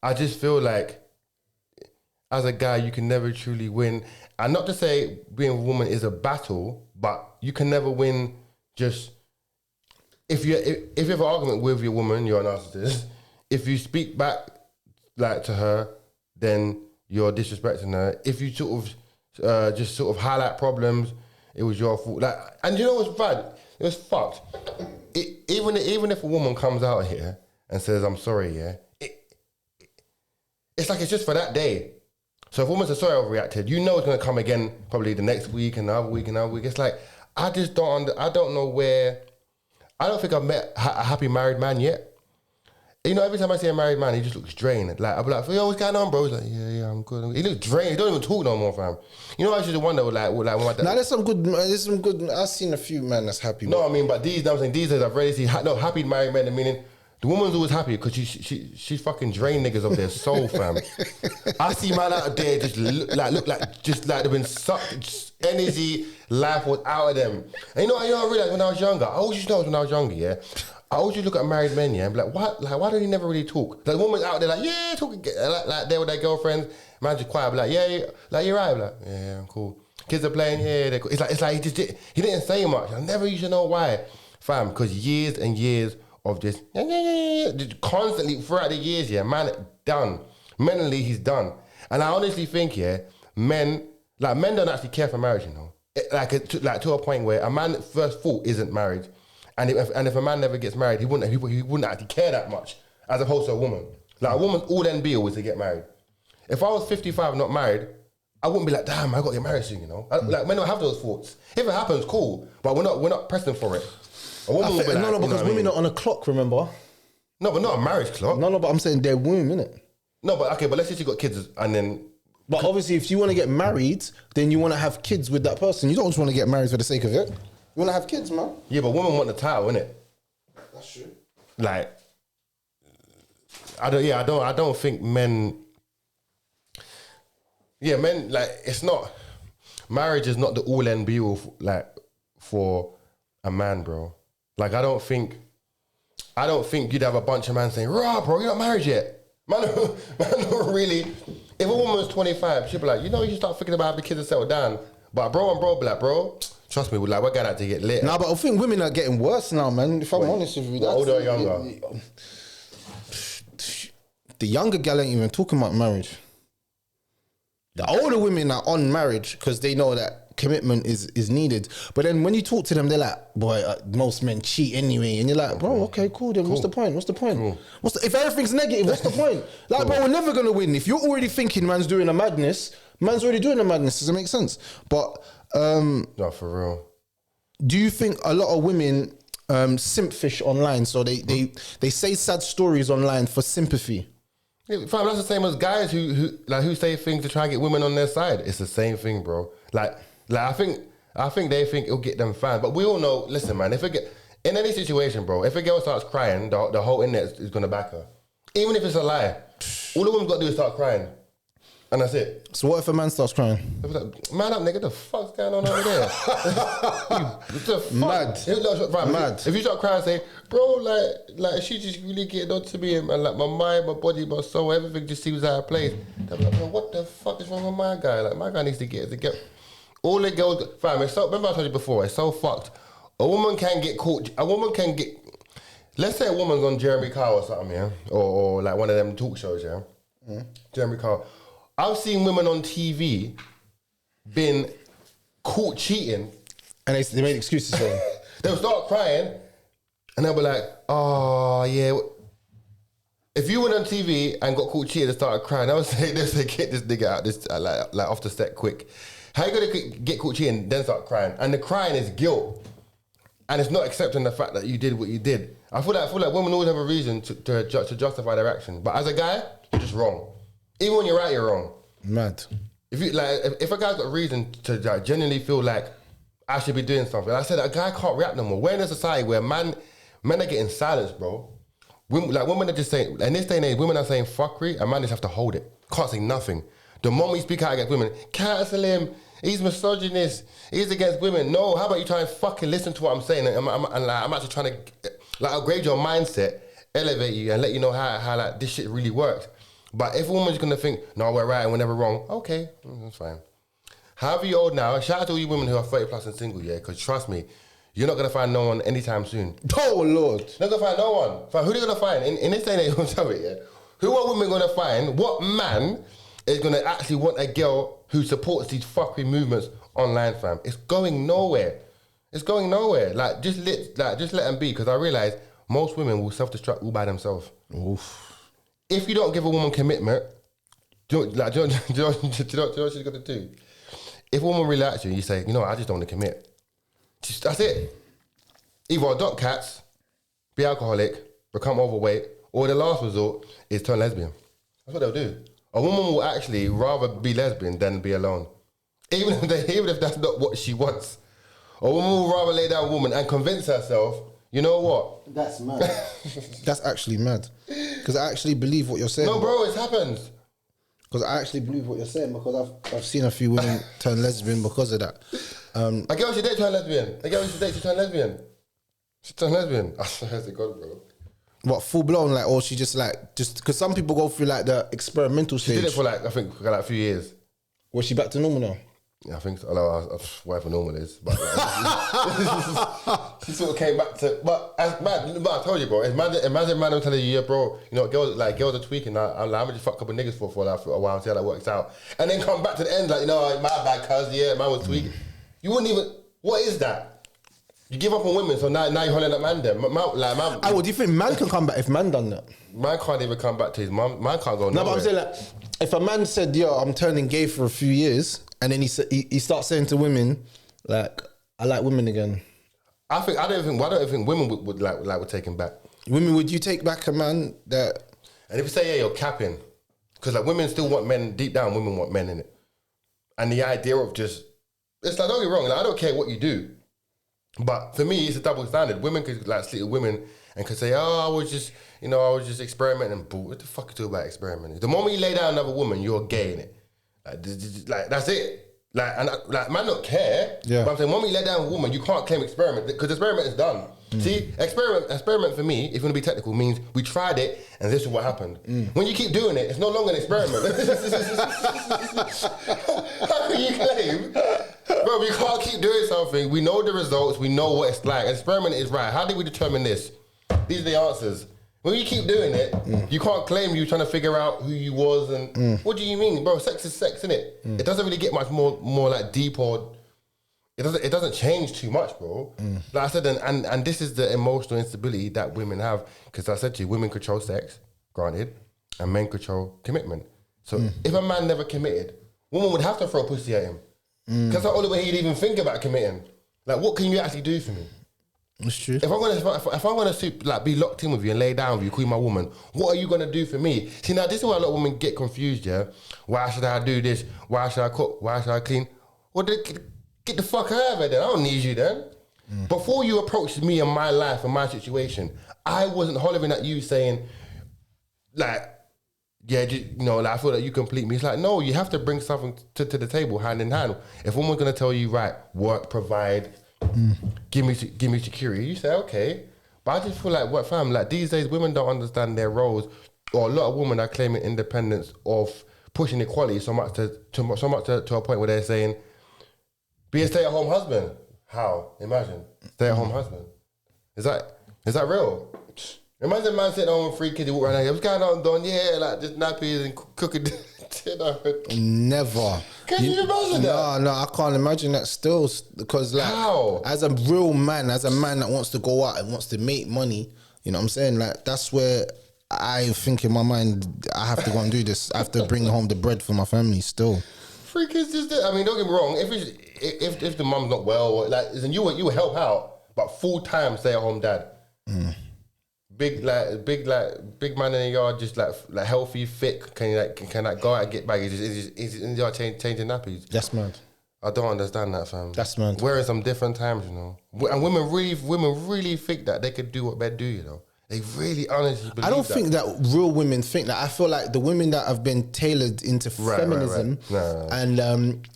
I just feel like as a guy, you can never truly win. And not to say being a woman is a battle, but you can never win just, if you have an argument with your woman, you're a narcissist. If you speak back like to her, then you're disrespecting her. If you sort of just sort of highlight problems, it was your fault. Like, and you know what's bad? It was fucked. Even if a woman comes out here and says, I'm sorry, yeah, it's like it's just for that day. So if a woman says, sorry, I overreacted, you know it's going to come again probably the next week, another week, another week. It's like, I just don't, I don't know where, I don't think I've met a happy married man yet. You know, every time I see a married man, he just looks drained. Like, I'll be like, yo, what's going on, bro? He's like, yeah, I'm good. He looks drained. He don't even talk no more, fam. You know, I used to wonder, like when my dad... Now, there's some good, I've seen a few men that's happy. No, I mean, but these days I've already seen, happy married men, meaning the woman's always happy because she fucking drained niggas of their soul, fam. I see man out there just look like they've been sucked, just energy, life was out of them. And you know, I realized when I was younger, I always used to know when I was younger, yeah, I always used to look at married men, yeah, and be like, what? Like, why don't he never really talk? Like, the woman's out there like, yeah, talking, like they're with their girlfriends, man's just quiet, be like, yeah, like, you're right, like, yeah, I'm cool. Kids are playing, yeah, they're cool. It's like he didn't say much. I never used to know why, fam, because years and years of just constantly throughout the years, yeah, man, done. Mentally, he's done. And I honestly think, yeah, men don't actually care for marriage, you know. To a point where a man's first thought isn't marriage, and if a man never gets married, he wouldn't actually care that much, as opposed to a woman. Like, a woman's all then be is to get married. If I was 55 not married, I wouldn't be like, damn, I got to get married soon, you know? Like, men don't have those thoughts. If it happens, cool, but we're not pressing for it. A woman will be like, no, because women are on a clock, remember? No, but not a marriage clock. No, but I'm saying their womb, innit? No, but okay, but let's say you got kids and then... But obviously, if you want to get married, then you want to have kids with that person. You don't just want to get married for the sake of it. You want to have kids, man. Yeah, but women want the title, innit? That's true. Like, I don't think men... Yeah, men, like, it's not... Marriage is not the all and be all, like, for a man, bro. Like, I don't think you'd have a bunch of men saying, "Rah, bro, you're not married yet." Man, don't really. If a woman was 25, she'd be like, you should start thinking about having kids and settle down. But bro be like, bro, trust me, like, we're going out to get lit. Nah, but I think women are getting worse now, man. If I'm honest with you. Older or younger? The younger gal ain't even talking about marriage. The older women are on marriage because they know that commitment is needed. But then when you talk to them, they're like, boy, most men cheat anyway. And you're like, bro, okay, cool. Then what's the point? Cool. If everything's negative, what's the point? Like, bro, we're never going to win. If you're already thinking man's doing a madness, man's already doing a madness. Does it make sense? But... no, for real. Do you think a lot of women simp fish online? So they say sad stories online for sympathy? Yeah, fam, that's the same as guys who say things to try and get women on their side. It's the same thing, bro. Like I think they think it'll get them fans, but we all know. Listen, man, in any situation, bro, if a girl starts crying, the whole internet is gonna back her, even if it's a lie. All the woman's got to do is start crying, and that's it. So what if a man starts crying? Man up, nigga, the fuck's going on over there? The fuck? Mad. If you start crying, say, bro, like she just really getting on to me, and like my mind, my body, my soul, everything just seems out of place. They're like, bro, what the fuck is wrong with my guy? Like, my guy needs to get. All the girls, fam, it's so, remember I told you before, it's so fucked. A woman can get caught, let's say a woman's on Jeremy Kyle or something, yeah? Or like one of them talk shows, yeah? Jeremy Kyle. I've seen women on TV been caught cheating. And they made excuses for him. They'll start crying and they'll be like, oh, yeah. If you went on TV and got caught cheating and started crying, they'll say, get this nigga out this like off the set quick. How you gonna get caught cheating, then start crying? And the crying is guilt. And it's not accepting the fact that you did what you did. I feel like women always have a reason to justify their action. But as a guy, you're just wrong. Even when you're right, you're wrong. Mad. If a guy's got a reason to genuinely feel like I should be doing something, like I said, a guy can't react no more. We're in a society where men are getting silenced, bro. Women are just saying, in this day and age, women are saying fuckery, and men just have to hold it. Can't say nothing. The moment we speak out against women, cancel him, he's misogynist, he's against women. No, how about you try and fucking listen to what I'm saying, and I'm actually trying to like upgrade your mindset, elevate you, and let you know how like this shit really works. But if a woman's gonna think, no, we're right and we're never wrong, okay, that's fine. However you're old now, shout out to all you women who are 30 plus and single, yeah, because trust me, you're not gonna find no one anytime soon. Oh Lord. You're not gonna find no one. Fam, who are they gonna find? In this day and age, I'm telling you, yeah, who are women gonna find? What man is gonna actually want a girl who supports these fuckery movements online, fam? It's going nowhere. It's going nowhere. Like, just let them be, because I realize most women will self-destruct all by themselves. Oof. If you don't give a woman commitment, do you know what she's gonna do? If a woman really likes you, you say, you know what, I just don't want to commit. That's it. Either adopt cats, be alcoholic, become overweight, or the last resort is turn lesbian. That's what they'll do. A woman will actually rather be lesbian than be alone. Even if that's not what she wants. A woman will rather lay down a woman and convince herself, you know what? That's mad. That's actually mad. Because I actually believe what you're saying. No, bro, it happens. Because I actually believe what you're saying, because I've seen a few women turn lesbian because of that. A girl should date turn lesbian. A girl should date to turn lesbian. She turned lesbian. I swear to God, bro. What, full blown, like, or she just because some people go through like the experimental stage. She did it for I think a few years. Was she back to normal now? Yeah, I think so. Whatever normal is, but she sort of came back to. But I told you, bro. Imagine man will telling you, yeah, bro. You know, girls are tweaking. I'm gonna just fuck a couple niggas for a while and see how that works out, and then come back to the end like, you know, my bad, cuz, yeah, man was tweaking. You wouldn't even. What is that? You give up on women, so now you're holding that man there. What do you think man can come back if man done that? Man can't even come back to his mum. Man can't go nowhere. No, but I'm saying like, if a man said, "Yo, I'm turning gay for a few years," and then he starts saying to women, like, "I like women again." I don't think women would take him back. Women, would you take back a man that? And if you say, yeah, you're capping, because like women still want men deep down. Women want men in it, and the idea of just it's like don't get me wrong. Like, I don't care what you do. But for me, it's a double standard. Women could like sleep with women and could say, "Oh, I was just experimenting." But what the fuck you talk about experimenting? The moment you lay down another woman, you're gay in it. Like that's it. Like man don't care. Yeah. But I'm saying, the moment you lay down a woman, you can't claim experiment because experiment is done. See, experiment for me, if you want to be technical, means we tried it and this is what happened. When you keep doing it, it's no longer an experiment. How can you claim? Bro, you can't keep doing something. We know the results. We know what it's like. Experiment is right. How did we determine this? These are the answers. When you keep doing it, you can't claim you trying to figure out who you was and what do you mean, bro? Sex is sex, innit? It doesn't really get much more like deep or it doesn't change too much, bro. Like I said, and this is the emotional instability that women have because I said to you, women control sex, granted, and men control commitment. So if a man never committed, woman would have to throw pussy at him. Because that's the only way he'd even think about committing. Like, what can you actually do for me? That's true. If I'm gonna like be locked in with you and lay down with you, call you my woman, what are you gonna do for me? See, now this is why a lot of women get confused. Yeah, why should I do this? Why should I cook? Why should I clean? Well, get the fuck out of it. Then I don't need you. Then before you approached me and my life and my situation, I wasn't hollering at you saying, like, yeah, like, I feel like you complete me. It's like, no, you have to bring something to the table hand in hand. If woman's gonna tell you, right, work, provide, give me security, you say, okay. But I just feel like, what fam, like these days women don't understand their roles, or a lot of women are claiming independence of pushing equality so much to a point where they're saying, be a stay-at-home husband. How? Imagine. Stay-at-home husband. Is that real? Imagine a man sitting home with 3 kids, he walk around here, what's going on, Don? Yeah, like just nappies and cooking dinner. Never. Can you imagine that? No, I can't imagine that still. Because like, how? As a real man, as a man that wants to go out and wants to make money, you know what I'm saying? Like, that's where I think in my mind, I have to go and do this. I have to bring home the bread for my family still. 3 kids just I mean, don't get me wrong, if the mum's not well, or like, you would help out, but full-time stay-at-home dad. Big man in the yard, just like healthy, fit. Can you go out and get back? He's in the yard changing nappies. That's mad. I don't understand that, fam. That's mad. We're in some different times, you know. And women really think that they could do what men do, you know. They really honestly believe I don't think that real women think that. I feel like the women that have been tailored into feminism and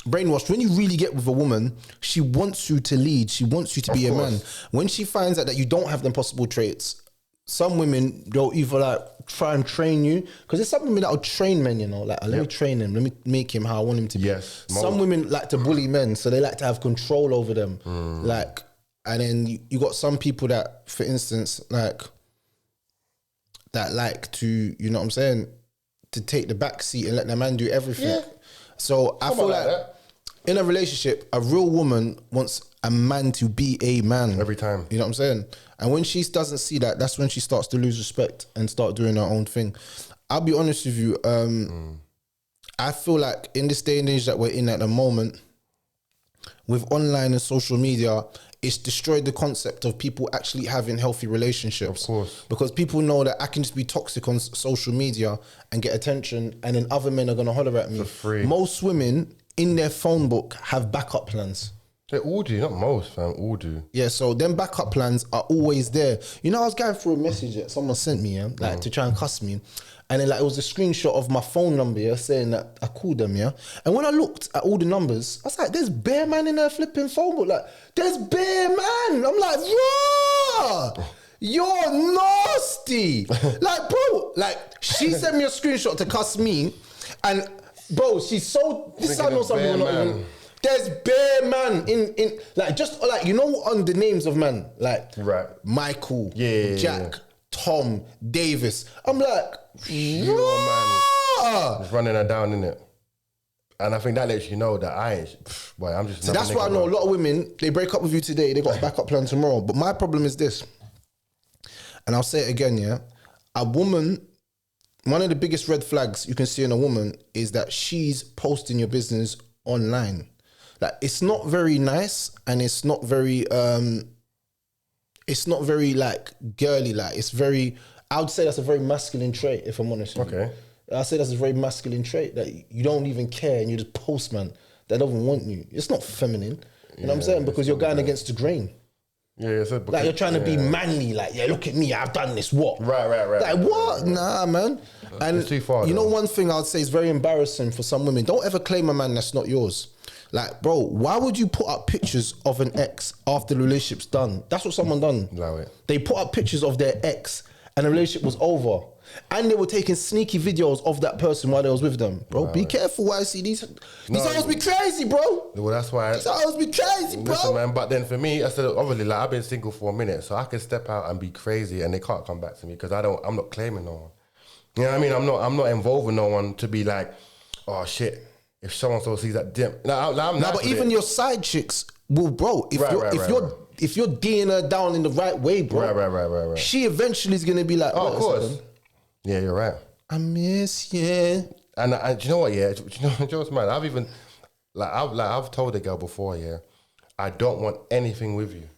brainwashed, when you really get with a woman, she wants you to lead. She wants you to be a man. When she finds out that you don't have them possible traits, some women, they'll either like try and train you, because there's some women that'll train men, you know, like, let me train him, let me make him how I want him to be. Yes. Some women like to bully men, so they like to have control over them. Like, and then you got some people that, for instance, like to, you know what I'm saying, to take the back seat and let the man do everything. Yeah. So I feel like in a relationship, a real woman wants a man to be a man. Every time. You know what I'm saying? And when she doesn't see that, that's when she starts to lose respect and start doing her own thing. I'll be honest with you. I feel like in this day and age that we're in at the moment, with online and social media, it's destroyed the concept of people actually having healthy relationships. Of course. Because people know that I can just be toxic on social media and get attention, and then other men are going to holler at me. For free. Most women in their phone book have backup plans. They all do, not most, fam, all do. Yeah, so them backup plans are always there. You know, I was going through a message that someone sent me, like to try and cuss me. And then like it was a screenshot of my phone number, saying that I called them, And when I looked at all the numbers, I was like, there's bare man in her flipping phone book. Like, there's bare man. I'm like, raw. You're nasty. Like, bro, like she sent me a screenshot to cuss me. And bro, she's so, this I know something we're not even. There's bare man in like, just like, you know, on the names of man, like Michael, Jack, Tom, Davis. I'm like, you man, it's running her down, innit? And I think that lets you know that I'm just. So that's why I know a lot of women, they break up with you today, they got a backup plan tomorrow. But my problem is this, and I'll say it again, yeah. A woman, one of the biggest red flags you can see in a woman is that she's posting your business online. Like, it's not very nice, and it's not very like girly. Like, it's very, I would say that's a very masculine trait, if I'm honest with you. Okay. I say that's a very masculine trait, that you don't even care and you're just postman that doesn't want you. It's not feminine. You know what I'm saying? Because you're going against the grain. Yeah, like, you're trying to be manly. Like, yeah, look at me, I've done this. What? Right. Like, what? Nah, man. And it's too far. You know, one thing I'd say is very embarrassing for some women. Don't ever claim a man that's not yours. Like, bro, why would you put up pictures of an ex after the relationship's done? That's what someone done. Allow it. They put up pictures of their ex and the relationship was over. And they were taking sneaky videos of that person while they was with them. Bro, be careful why I see these hoes be crazy, bro. Well, that's why. These hoes be crazy, bro. Listen, man, but then for me, I said, obviously, like, I've been single for a minute, so I can step out and be crazy and they can't come back to me because I'm not claiming no one. You know what I mean? I'm not involved with no one to be like, oh shit, if so-and-so sees that dim. But even your side chicks, well, bro, if you're D'ing her down in the right way, bro, right. she eventually is gonna be like, oh, of course. Yeah, you're right. I miss you. And do you know what? Yeah, do you know what's mad? I've told a girl before. Yeah, I don't want anything with you.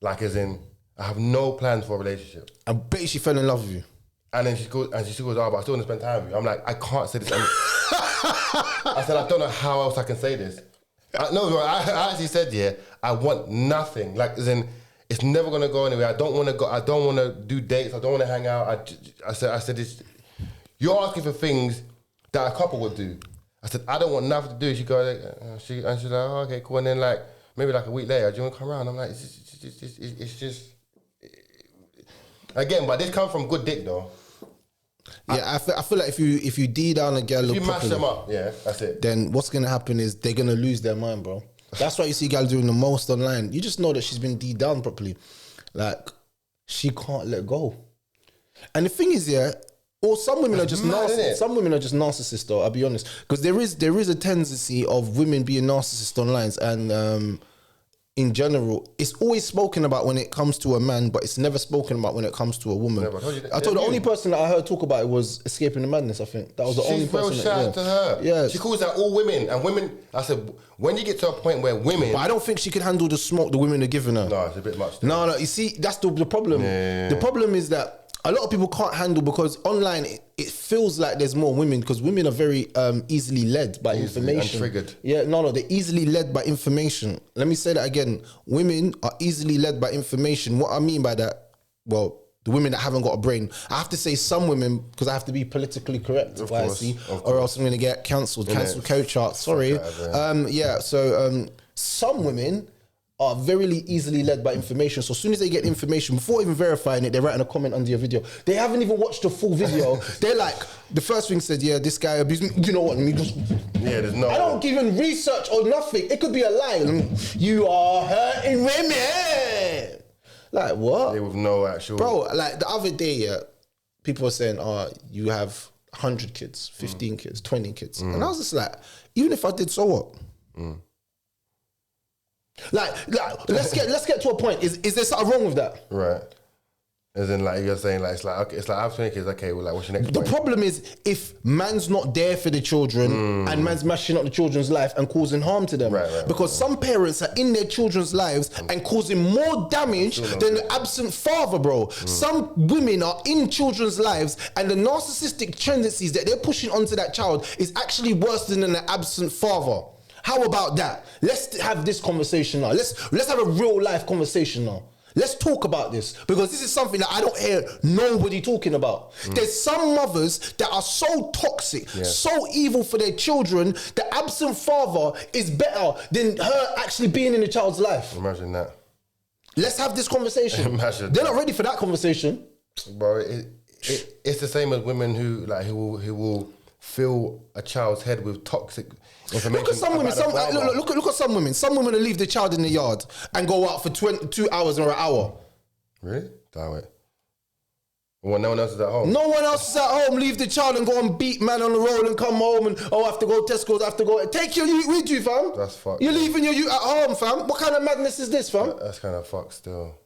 Like, as in, I have no plans for a relationship. I bet she fell in love with you. And then she goes, oh, but I still want to spend time with you. I'm like, I can't say this. I said, I don't know how else I can say this. I actually said, yeah, I want nothing. Like, as in, it's never gonna go anywhere. I don't want to go. I don't want to do dates. I don't want to hang out. I said, this. You're asking for things that a couple would do. I said, I don't want nothing to do. She goes, she's like, oh, okay, cool. And then, like, maybe like a week later, do you want to come around? I'm like, it's just again, but this comes from good dick though. Yeah, I feel like if you D down a girl, if you mash them up, yeah, that's it. Then what's gonna happen is they're gonna lose their mind, bro. That's why you see girls doing the most online. You just know that she's been D down properly. Like, she can't let go. And the thing is, yeah, or some women are just narcissists. Some women are just narcissists, though. I'll be honest, because there is a tendency of women being narcissists online, and in general, it's always spoken about when it comes to a man, but it's never spoken about when it comes to a woman. I told the only person that I heard talk about it was Escaping the Madness. I think that was the only person. Shout out to her. Yeah, she calls out all women, and women. I said, when you get to a point where women, but I don't think she can handle the smoke the women are giving her. No, it's a bit much. No. You see, that's the problem. Yeah. The problem is that a lot of people can't handle, because online it feels like there's more women, because women are very easily led by information. And triggered. Yeah, no, they're easily led by information. Let me say that again. Women are easily led by information. What I mean by that, well, the women that haven't got a brain. I have to say some women, because I have to be politically correct, of course, or else I'm going to get cancelled. Cancelled Shoutouts. Sorry. Some women are very easily led by information. So as soon as they get information, before even verifying it, they're writing a comment under your video. They haven't even watched the full video. They're like, the first thing said, yeah, this guy abused me. You know what? I don't even research or nothing. It could be a lie. You are hurting women. Like, what? They with no actual... Bro, like the other day, yeah, people were saying, you have 100 kids, 15 kids, 20 kids. And I was just like, even if I did, so what? Like, let's get to a point. Is there something wrong with that? Right. As in, like, you're saying, like, it's like I have 20 kids. Okay, well, like, what's your next point? The problem is if man's not there for the children and man's mashing up the children's life and causing harm to them. Right. Because some parents are in their children's lives and causing more damage than the absent father, bro. Some women are in children's lives and the narcissistic tendencies that they're pushing onto that child is actually worse than an absent father. How about that? Let's have this conversation now. Let's have a real life conversation now. Let's talk about this, because this is something that I don't hear nobody talking about. There's some mothers that are so toxic, so evil for their children, the absent father is better than her actually being in the child's life. Imagine that. Let's have this conversation. They're not ready for that conversation. Bro, it's the same as women who will fill a child's head with toxic information. Look at some women. Look at some women. Some women will leave the child in the yard and go out for 2 hours or an hour. Really? Damn it. When no one else is at home. No one else is at home. Leave the child and go and beat man on the road and come home and I have to go Tesco's. I have to go. Take your ute with you, fam. That's fucked. You're leaving your ute at home, fam. What kind of madness is this, fam? That's kind of fucked still.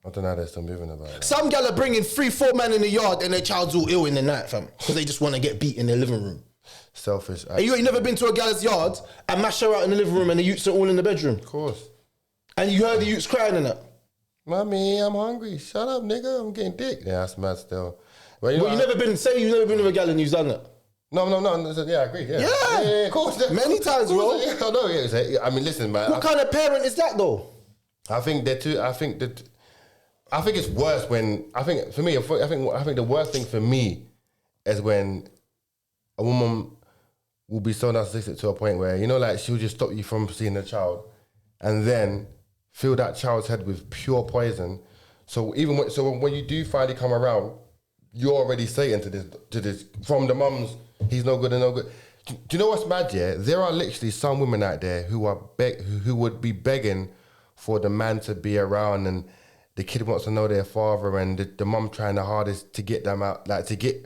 I don't know how they're still moving about it. Some gal are bringing 3-4 men in the yard and their child's all ill in the night, fam, because they just want to get beat in their living room. Selfish. And you ain't never been to a gal's yard and mash her out in the living room and the utes are all in the bedroom. Of course. And you heard the utes crying in it. Mommy, I'm hungry. Shut up, nigga. I'm getting dick. Yeah, that's mad still. But Well, you've never been with a gal and you've done it. No. Yeah, I agree. Yeah, of course. Many times, bro. Yeah, I know. Yeah, I mean, listen, man. What kind of parent is that, though? I think it's worse when I think the worst thing for me is when a woman will be so narcissistic to a point where, you know, like she'll just stop you from seeing the child and then fill that child's head with pure poison. So when you do finally come around, you're already saying to this from the mums, he's no good and no good. Do you know what's mad? Yeah, there are literally some women out there who would be begging for the man to be around, and the kid wants to know their father, and the mum trying the hardest to get them out, like to get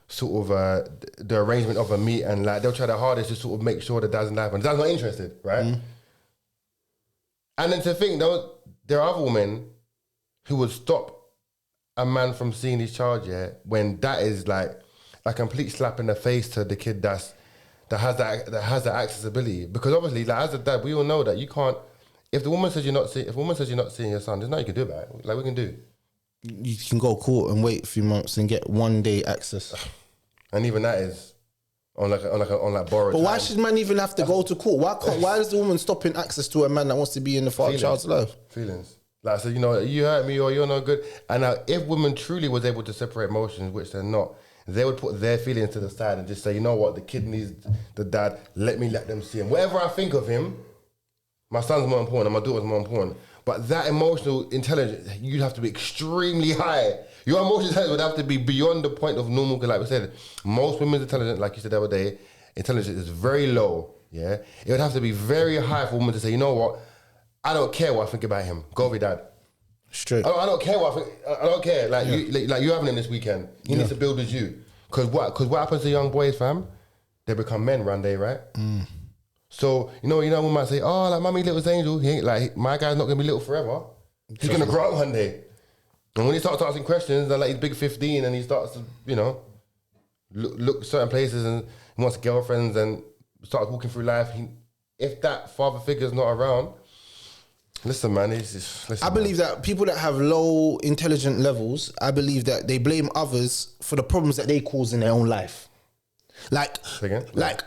sort of the arrangement of a meet, and like they'll try the hardest to sort of make sure the dad's in life, and the dad's not interested, right? Mm. And then to think though, there are other women who would stop a man from seeing his child, yeah, when that is like a complete slap in the face to the kid that has that accessibility. Because obviously, like as a dad, we all know that you can't. If a woman says you're not seeing your son, there's nothing you can do about it. Like we can do. You can go court and wait a few months and get 1 day access. And even that is on borrowed. But why should man even have to go to court? Why is the woman stopping access to a man that wants to be in the father child's life? Feelings. Like I said, you know, you hurt me or you're no good. And now if women truly was able to separate emotions, which they're not, they would put their feelings to the side and just say, you know what, the kid needs the dad, let them see him. Whatever I think of him, my son's more important and my daughter's more important. But that emotional intelligence, you'd have to be extremely high. Your emotional intelligence would have to be beyond the point of normal. Because like we said, most women's intelligence, like you said the other day, intelligence is very low. Yeah, it would have to be very high for a woman to say, you know what, I don't care what I think about him. Go with your dad. Straight. I don't care what I think. I don't care. Like you're having him this weekend. He needs to build with you. Because what happens to young boys, fam? They become men one day, right? Mm. So, you know, one might say, oh, like, mommy, little angel, he ain't, like, my guy's not going to be little forever. He's going to grow up one day. And when he starts asking questions, like he's big 15 and he starts to, you know, look certain places and he wants girlfriends and starts walking through life. If that father figure's not around, listen, man, I believe that people that have low intelligent levels, I believe that they blame others for the problems that they cause in their own life. Like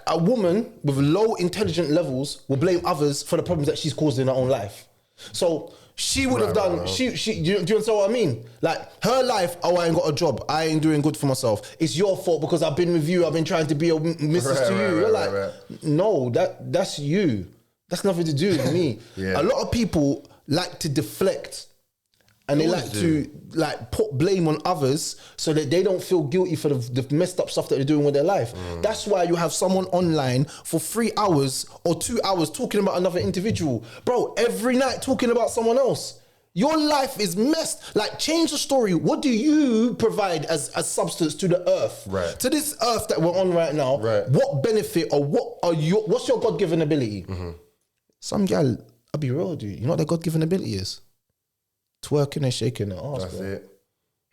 a woman with low intelligent levels will blame others for the problems that she's caused in her own life. So she would have done. Do you understand what I mean? Like her life. Oh, I ain't got a job. I ain't doing good for myself. It's your fault because I've been with you. I've been trying to be a missus to you. You're like, no, that's you. That's nothing to do with me. Yeah. A lot of people like to deflect. And they like to put blame on others so that they don't feel guilty for the messed up stuff that they're doing with their life. Mm. That's why you have someone online for 3 hours or 2 hours talking about another individual. Bro, every night talking about someone else. Your life is messed. Like, change the story. What do you provide as substance to the earth? Right. To this earth that we're on right now, right. What benefit or what's your God-given ability? Mm-hmm. Some gal, I'll be real, dude. You know what their God-given ability is? Twerking and shaking their ass. That's it.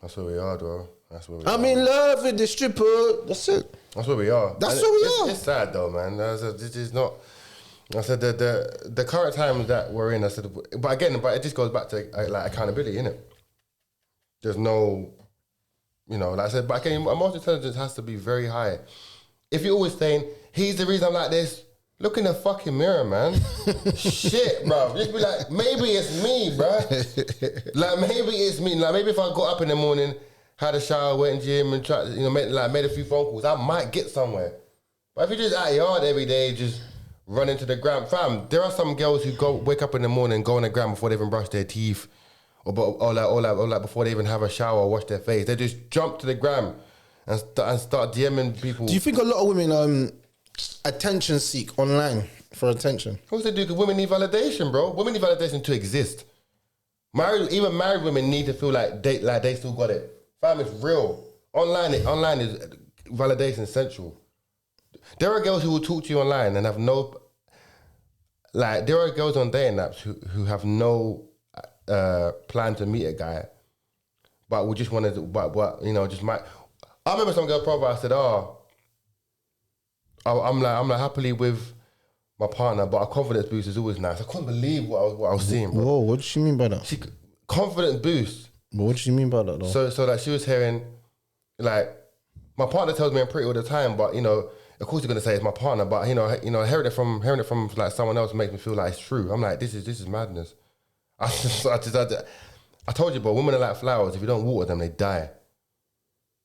That's where we are, bro. That's where we are. I'm in love with the stripper. That's it. That's where we are. That's where we are. It's sad though, man. This is not. I said the current times that we're in. I said, but it just goes back to like accountability, innit? There's no, you know, like I said, but again, emotional intelligence has to be very high. If you're always saying he's the reason I'm like this. Look in the fucking mirror, man. Shit, bro. Just be like, maybe it's me, bro. Like, maybe it's me. Like, maybe if I got up in the morning, had a shower, went to gym, and tried, you know, made a few phone calls, I might get somewhere. But if you're just out yard every day, just run into the gram, fam. There are some girls who wake up in the morning, go on the gram before they even brush their teeth, or before they even have a shower or wash their face. They just jump to the gram and start DMing people. Do you think a lot of women attention seek online for attention? Of course they do, because women need validation, bro. Women need validation to exist. Even married women need to feel like they still got it. Fam, it's real. Online is validation central. There are girls who will talk to you online and have no, like, there are girls on dating apps who have no plan to meet a guy, but we just wanted to, but you know, just might. I remember some girl profile, I said, I'm like happily with my partner, but a confidence boost is always nice. I couldn't believe what I was seeing, bro. Whoa, what did she mean by that? Confidence boost. But what did she mean by that, though? So like she was hearing, like, my partner tells me I'm pretty all the time, but you know, of course you're gonna say it's my partner, but you know, hearing it from like someone else makes me feel like it's true. I'm like, this is madness. I told you, bro, women are like flowers. If you don't water them, they die.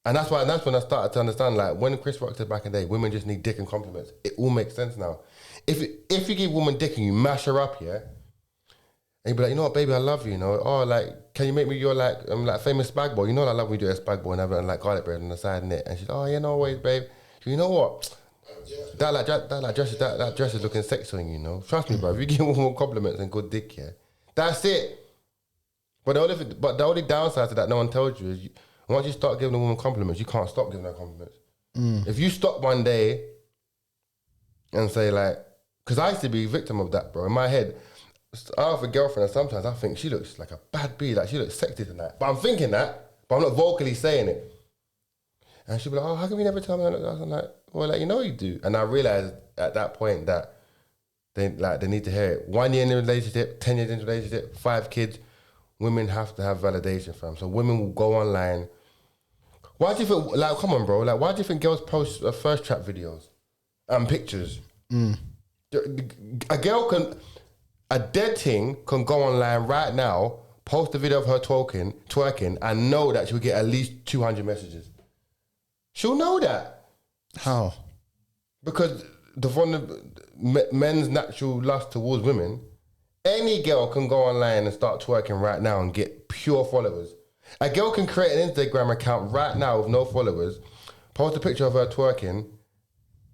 And that's when I started to understand, like, when Chris Rock said back in the day, women just need dick and compliments. It all makes sense now. If you give woman dick and you mash her up, yeah, and you be like, you know what, baby, I love you, you know. Oh, like, can you make me your like famous spag boy? You know, I love when you do a spag boy and have like garlic bread on the side in it. And she's, oh yeah, no worries, babe. You know what? That dress is looking sexy on you, you know. Trust me, bro. If you give a woman compliments and good dick, yeah, that's it. But the only downside to that no one tells you is once you start giving a woman compliments, you can't stop giving her compliments. If you stop one day and say like, because I used to be a victim of that, bro. In my head, I have a girlfriend and sometimes I think she looks like a bad bee, like she looks sexy tonight. But I'm thinking that, but I'm not vocally saying it. And she'll be like, oh, how come you never tell me that? I'm like, well, like, you know you do. And I realized at that point that they need to hear it. 1 year in a relationship, 10 years in a relationship, 5 kids, women have to have validation, fam. So women will go online. Why do you think, like, come on, bro, like, why do you think girls post first trap videos and pictures? A dead thing can go online right now, post a video of her twerking, and know that she'll get at least 200 messages. She'll know that. How? Because men's natural lust towards women, any girl can go online and start twerking right now and get pure followers. A girl can create an Instagram account right now with no followers, post a picture of her twerking,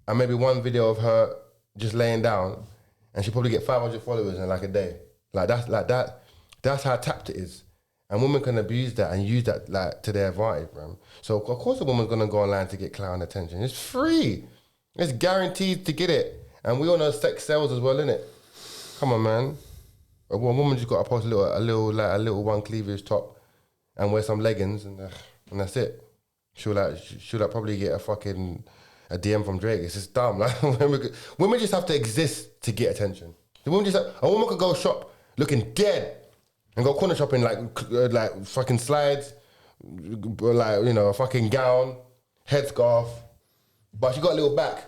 and maybe one video of her just laying down, and she'll probably get 500 followers in like a day. That's how tapped it is. And women can abuse that and use that like to their advantage, bro. So of course a woman's gonna go online to get clout and attention. It's free. It's guaranteed to get it. And we all know sex sells as well, innit? Come on, man. A woman just got to post a little one cleavage top and wear some leggings and that's it. She'll probably get a DM from Drake. It's just dumb. Like, women just have to exist to get attention. A woman could go shop looking dead and go corner shopping like fucking slides, like, you know, a fucking gown, headscarf, but she got a little back.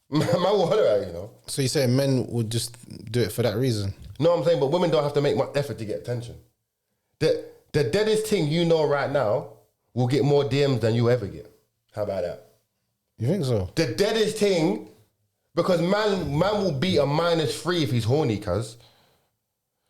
Man will holler at her, you know. So you're saying men would just do it for that reason? No, I'm saying, but women don't have to make much effort to get attention. The deadest thing you know right now will get more DMs than you ever get. How about that? You think so? The deadest thing, because man will beat a -3 if he's horny, cuz.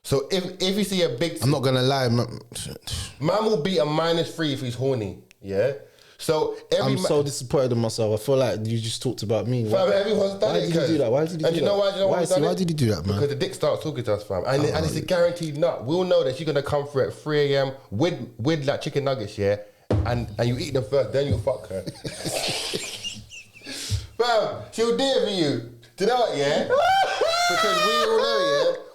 So if you see a big... I'm not going to lie. Man will beat a -3 if he's horny, yeah? So I'm so disappointed in myself. I feel like you just talked about me. Everyone's done it. Why did you do that? Why did you do that? Why did you do that, man? Because the dick starts talking to us, fam. And it's a guaranteed nut. We'll know that she's going to come through at 3 a.m. with like chicken nuggets, yeah? And you eat them first, then you fuck her. Fam, she'll do it for you. Do you know what, yeah? Because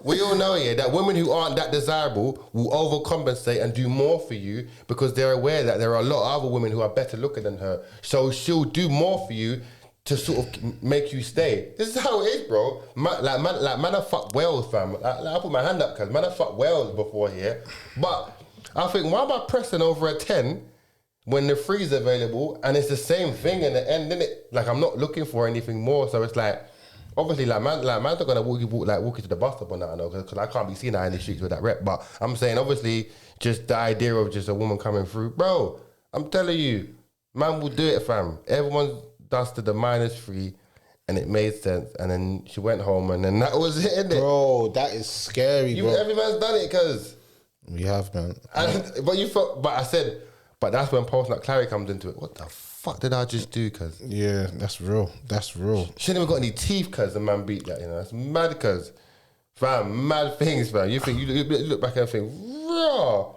we all know, yeah, that women who aren't that desirable will overcompensate and do more for you because they're aware that there are a lot of other women who are better looking than her. So she'll do more for you to sort of make you stay. This is how it is, bro. Man have fucked whales, fam. I put my hand up, cause man have fucked whales before here. But I think, why am I pressing over a 10 when the 3 is available and it's the same thing in the end, innit? Like, I'm not looking for anything more, so it's like, obviously, man's not gonna walk you to the bus stop or nothing, because I can't be seen out in the streets with that rep. But I'm saying, obviously, just the idea of just a woman coming through, bro. I'm telling you, man will do it, fam. Everyone does to the -3, and it made sense. And then she went home, and then that was it, innit? Bro, that is scary, bro. Every man's done it, cuz. We have, man. But that's when post-nut clarity comes into it. What the fuck did I just do, cuz? Yeah, that's real. That's real. She ain't even got any teeth, cuz the man beat that, you know. That's mad, cuz. Fam, mad things, fam. You look back and think, raw.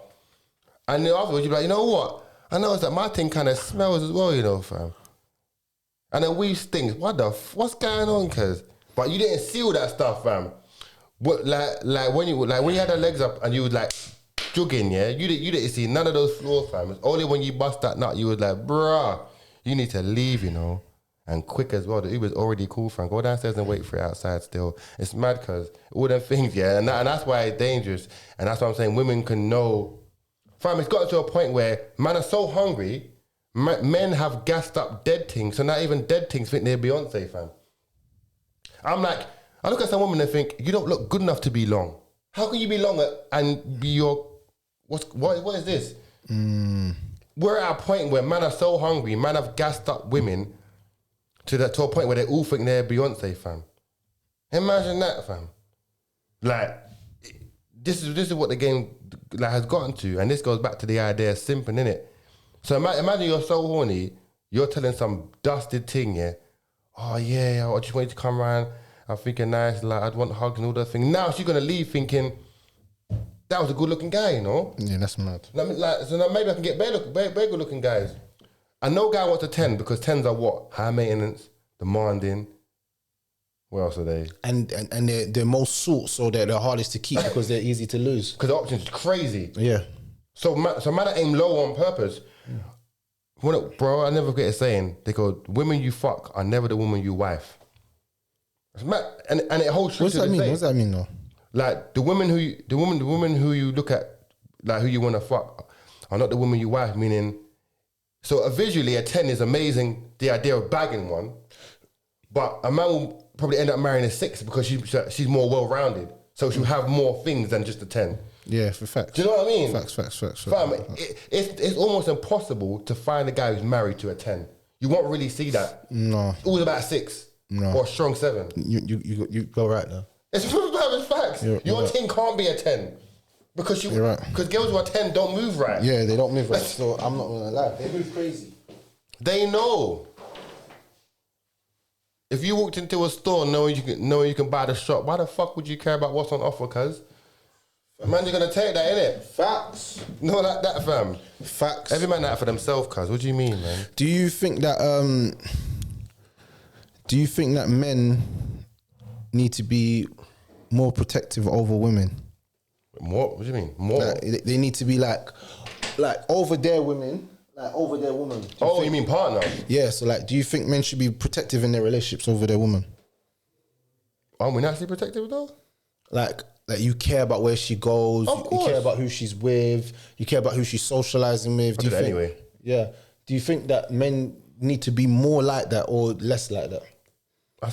And then afterwards, you're like, you know what? I noticed that my thing kind of smells as well, you know, fam. And then we stinks. What's going on, cuz? But you didn't see all that stuff, fam. What like when you had the legs up and you was like jogging, yeah? You didn't see none of those flaws, fam. It's only when you bust that nut, you was like, bruh, you need to leave, you know. And quick as well. The Uber's already cool, fam. Go downstairs and wait for it outside still. It's mad, cuz all them things, yeah. And that's why it's dangerous. And that's why I'm saying women can know. Fam, it's got to a point where men are so hungry, men have gassed up dead things, so not even dead things think they're Beyonce, fam. I'm like, I look at some women and think, you don't look good enough to be long. How can you be longer and be your, what is this? We're at a point where men are so hungry, men have gassed up women to a point where they all think they're Beyonce, fam. Imagine that, fam. Like, this is what the game like has gotten to, and this goes back to the idea of simping, innit? So imagine you're so horny, you're telling some dusted thing, yeah? Oh yeah, I just wanted to come around, I'm thinking nice, like I'd want hugs and all that thing. Now she's gonna leave thinking, that was a good looking guy, you know? Yeah, that's mad. So now maybe I can get very good looking guys. And no guy wants a 10 because 10s are what? High maintenance, demanding. What else are they? And they're most sought, so they're the hardest to keep because they're easy to lose. Because the options are crazy. Yeah. So man that aim low on purpose. Bro, I never get a saying. They go, women you fuck are never the woman you wife. It's mad. And it holds true. What's that mean? What's that mean though? Like the woman who you look at, like who you want to fuck, are not the woman you wife. Meaning, so visually a 10 is amazing. The idea of bagging one, but a man will probably end up marrying a 6 because she's more well rounded. So she'll have more things than just a 10. Yeah, for facts. Do you know what I mean? Facts. Fam, it's almost impossible to find a guy who's married to a 10. You won't really see that. No. All about a 6. No. Or a strong 7. You go right there. It's facts. Your team can't be a 10. Because girls who are 10 don't move right. Yeah, they don't move right. So I'm not gonna lie. They move crazy. They know. If you walked into a store knowing you can buy the shop, why the fuck would you care about what's on offer, cuz? Man, you're gonna take that, innit? Facts. No, like that, fam. Facts. Every man out for themselves, cuz. What do you mean, man? Do you think that men need to be more protective over women? More? What do you mean? More? Like, they need to be like over their women, like over their woman. You mean partner? Yeah, so like, do you think men should be protective in their relationships over their woman? Are we naturally protective though? Like you care about where she goes, Of course. you care about who she's with, you care about who she's socializing with. I do that anyway. Yeah. Do you think that men need to be more like that or less like that? I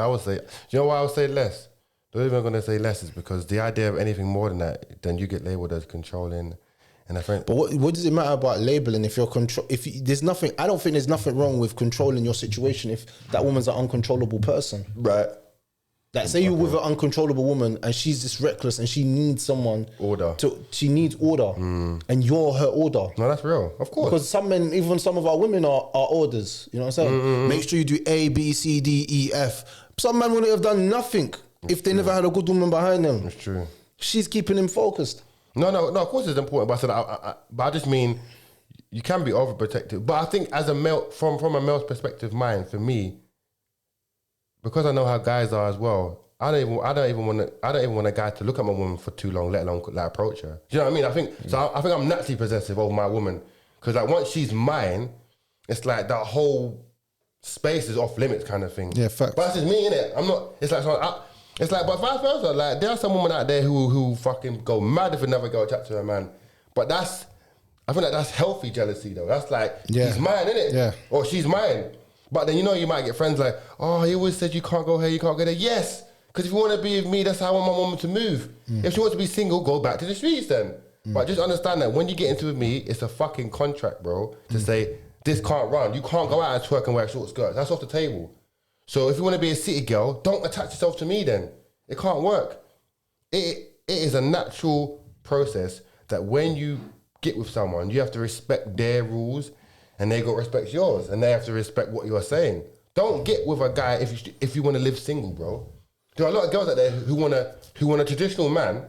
would say, you know why I would say less? The reason I'm gonna say less is because the idea of anything more than that, then you get labeled as controlling. And I think, but what does it matter about labeling if you're there's nothing. I don't think there's nothing wrong with controlling your situation if that woman's an uncontrollable person. right? Like, say you're with an uncontrollable woman and she's just reckless and she needs someone Order. She needs order, and you're her order. No, that's real. Of course. Because some men, even some of our women are orders. You know what I'm saying? Make sure you do A, B, C, D, E, F. Some men wouldn't have done nothing if they never had a good woman behind them. It's true. She's keeping him focused. No. Of course, it's important. But I just mean you can be overprotective. But I think as a male, from a male's perspective, for me, because I know how guys are as well. I don't even want a guy to look at my woman for too long, let alone like approach her. Do you know what I mean? I think I'm naturally possessive over my woman because like once she's mine, it's like that whole space is off limits kind of thing. Yeah, facts. But that's just me, innit? I'm not. It's like but vice versa. Like there are some women out there who fucking go mad if another girl chat to her man. But I feel like that's healthy jealousy though. That's like he's mine, innit? Yeah. Or she's mine. But then you might get friends like, oh, he always said you can't go here, you can't go there. Yes, because if you want to be with me, that's how I want my woman to move. If she wants to be single, go back to the streets then. But just understand that when you get into with me, it's a fucking contract, bro, to say this can't run. You can't go out and twerk and wear short skirts. That's off the table. So if you want to be a city girl, don't attach yourself to me then. It can't work. It is a natural process that when you get with someone, you have to respect their rules and they got to respect yours and they have to respect what you're saying. Don't get with a guy if you want to live single, bro. There are a lot of girls out there who want a traditional man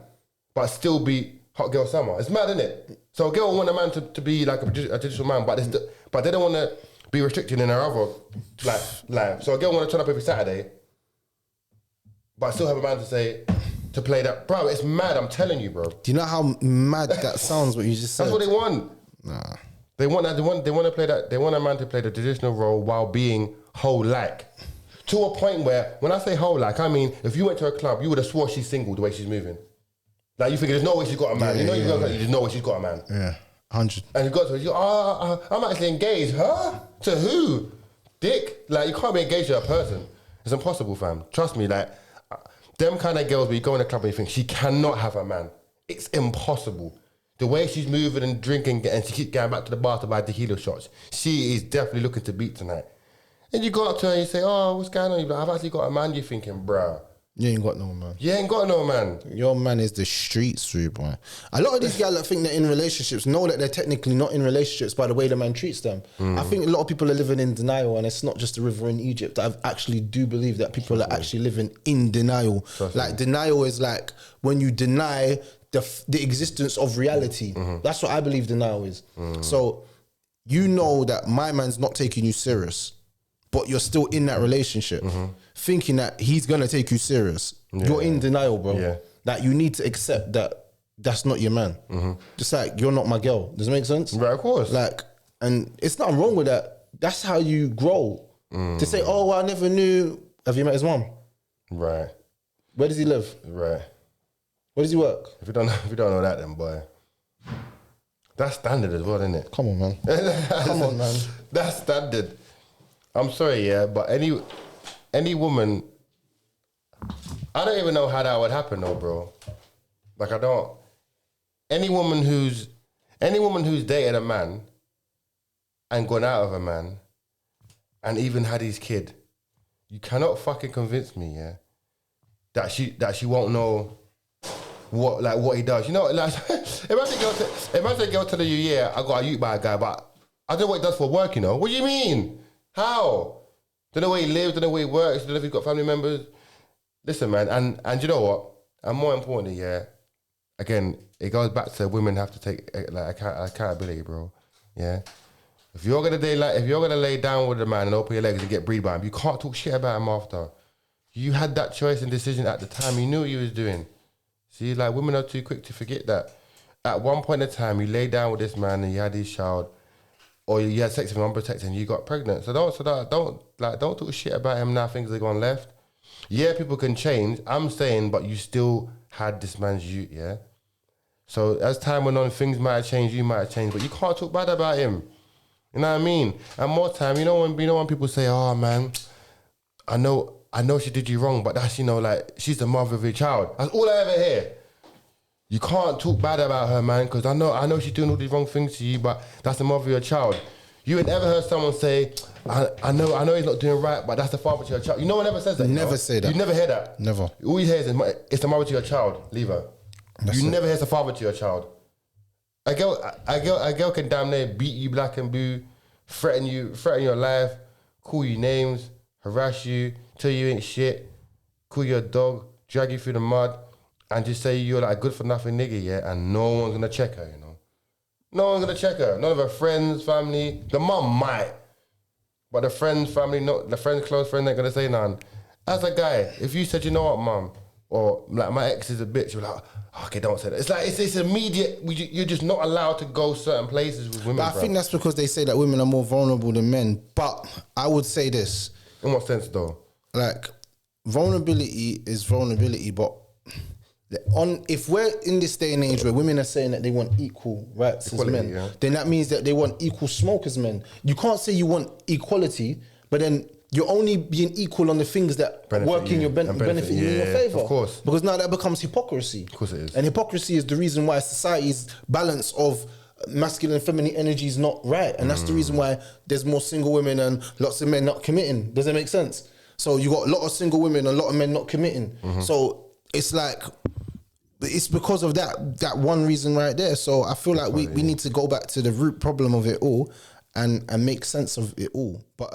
but still be hot girl summer. It's mad, isn't it? So a girl want a man to be like a traditional man, but but they don't want to be restricted in their other life. So a girl want to turn up every Saturday, but I still have a man to play that. Bro, it's mad. I'm telling you, bro. Do you know how mad that sounds? What you just said. That's what they want. Nah. They want that. They want to play that. They want a man to play the traditional role while being whole-like. To a point where, when I say whole-like, I mean if you went to a club, you would have swore she's single the way she's moving. Like you think there's no way she's got a man. There's no way she's got a man. Yeah, 100. And you got to her, I'm actually engaged. Huh? To who? Dick? Like you can't be engaged to a person. It's impossible, fam. Trust me. Like them kind of girls where you go in a club and you think she cannot have a man. It's impossible. The way she's moving and drinking and she keeps going back to the bar to buy tequila shots, she is definitely looking to beat tonight. And you go up to her and you say, oh, what's going on? You're like, I've actually got a man. You're thinking, bruh. You ain't got no man. You ain't got no man. Your man is the streets, rude boy. A lot of these guys that think they're in relationships know that they're technically not in relationships by the way the man treats them. I think a lot of people are living in denial, and it's not just the river in Egypt. I actually do believe that people are actually living in denial. Like denial is like when you deny the existence of reality. That's what I believe denial is. So you know that my man's not taking you serious, but you're still in that relationship, thinking that he's gonna take you serious. You're in denial, bro. Yeah. That you need to accept that that's not your man. Just like you're not my girl. Does it make sense? Right, of course. Like, and it's nothing wrong with that. That's how you grow. To say, oh, well, I never knew. Have you met his mom? Right. Where does he live? Right. Where does he work? If you don't know that, then boy, that's standard as well, isn't it? Come on, man. Come on, man. That's standard. I'm sorry, yeah, but any woman, I don't even know how that would happen, though, bro. Like I don't. Any woman who's dated a man and gone out of a man and even had his kid, you cannot fucking convince me, yeah, that she won't know what he does. You know, like imagine a girl telling you, yeah, I got a youth by a guy, but I don't know what he does for work, you know. What do you mean? How? Don't know where he lives, don't know where he works, don't know if he's got family members. Listen, man, and you know what? And more importantly, yeah, again, it goes back to women have to take like accountability, bro. Yeah. If you're gonna lay down with a man and open your legs and get breed by him, you can't talk shit about him after. You had that choice and decision at the time. You knew what you was doing. See, like women are too quick to forget that. At one point in time, you lay down with this man and you had his child, or you had sex with him unprotected and you got pregnant. So don't talk shit about him now. Things have gone left. Yeah, people can change. I'm saying, but you still had this man's youth, yeah. So as time went on, things might have changed. You might have changed, but you can't talk bad about him. You know what I mean? And more time, you know when people say, "Oh man, I know she did you wrong, but that's like she's the mother of your child." That's all I ever hear. You can't talk bad about her, man, because I know she's doing all these wrong things to you, but that's the mother of your child. You ain't ever heard someone say, I know he's not doing right, but that's the father to your child. No one ever says that. Never say that. You never hear that. Never. All you hear is it's the mother to your child. Leave her. You never hear it's the father to your child. A girl can damn near beat you black and blue, threaten your life, call you names, harass you, tell you ain't shit, call you a dog, drag you through the mud, and just say you're like a good for nothing nigga, yeah, and no one's gonna check her, No one's gonna check her. None of her friends, family. The mum might, but the friends, family, close friend ain't gonna say none. As a guy, if you said, you know what, mum, or like my ex is a bitch, you're like, okay, don't say that. It's like it's immediate. You're just not allowed to go certain places with women. But I think that's because they say that women are more vulnerable than men. But I would say this. In what sense, though? Like, vulnerability is vulnerability, but if we're in this day and age where women are saying that they want equal rights as men, then that means that they want equal smoke as men. You can't say you want equality, but then you're only being equal on the things that work in your benefit you in your favour. Of course. Because now that becomes hypocrisy. Of course it is. And hypocrisy is the reason why society's balance of masculine and feminine energy is not right. And that's the reason why there's more single women and lots of men not committing. Does that make sense? So you got a lot of single women and a lot of men not committing. So it's like, it's because of that one reason right there. So I feel like we need to go back to the root problem of it all and make sense of it all. But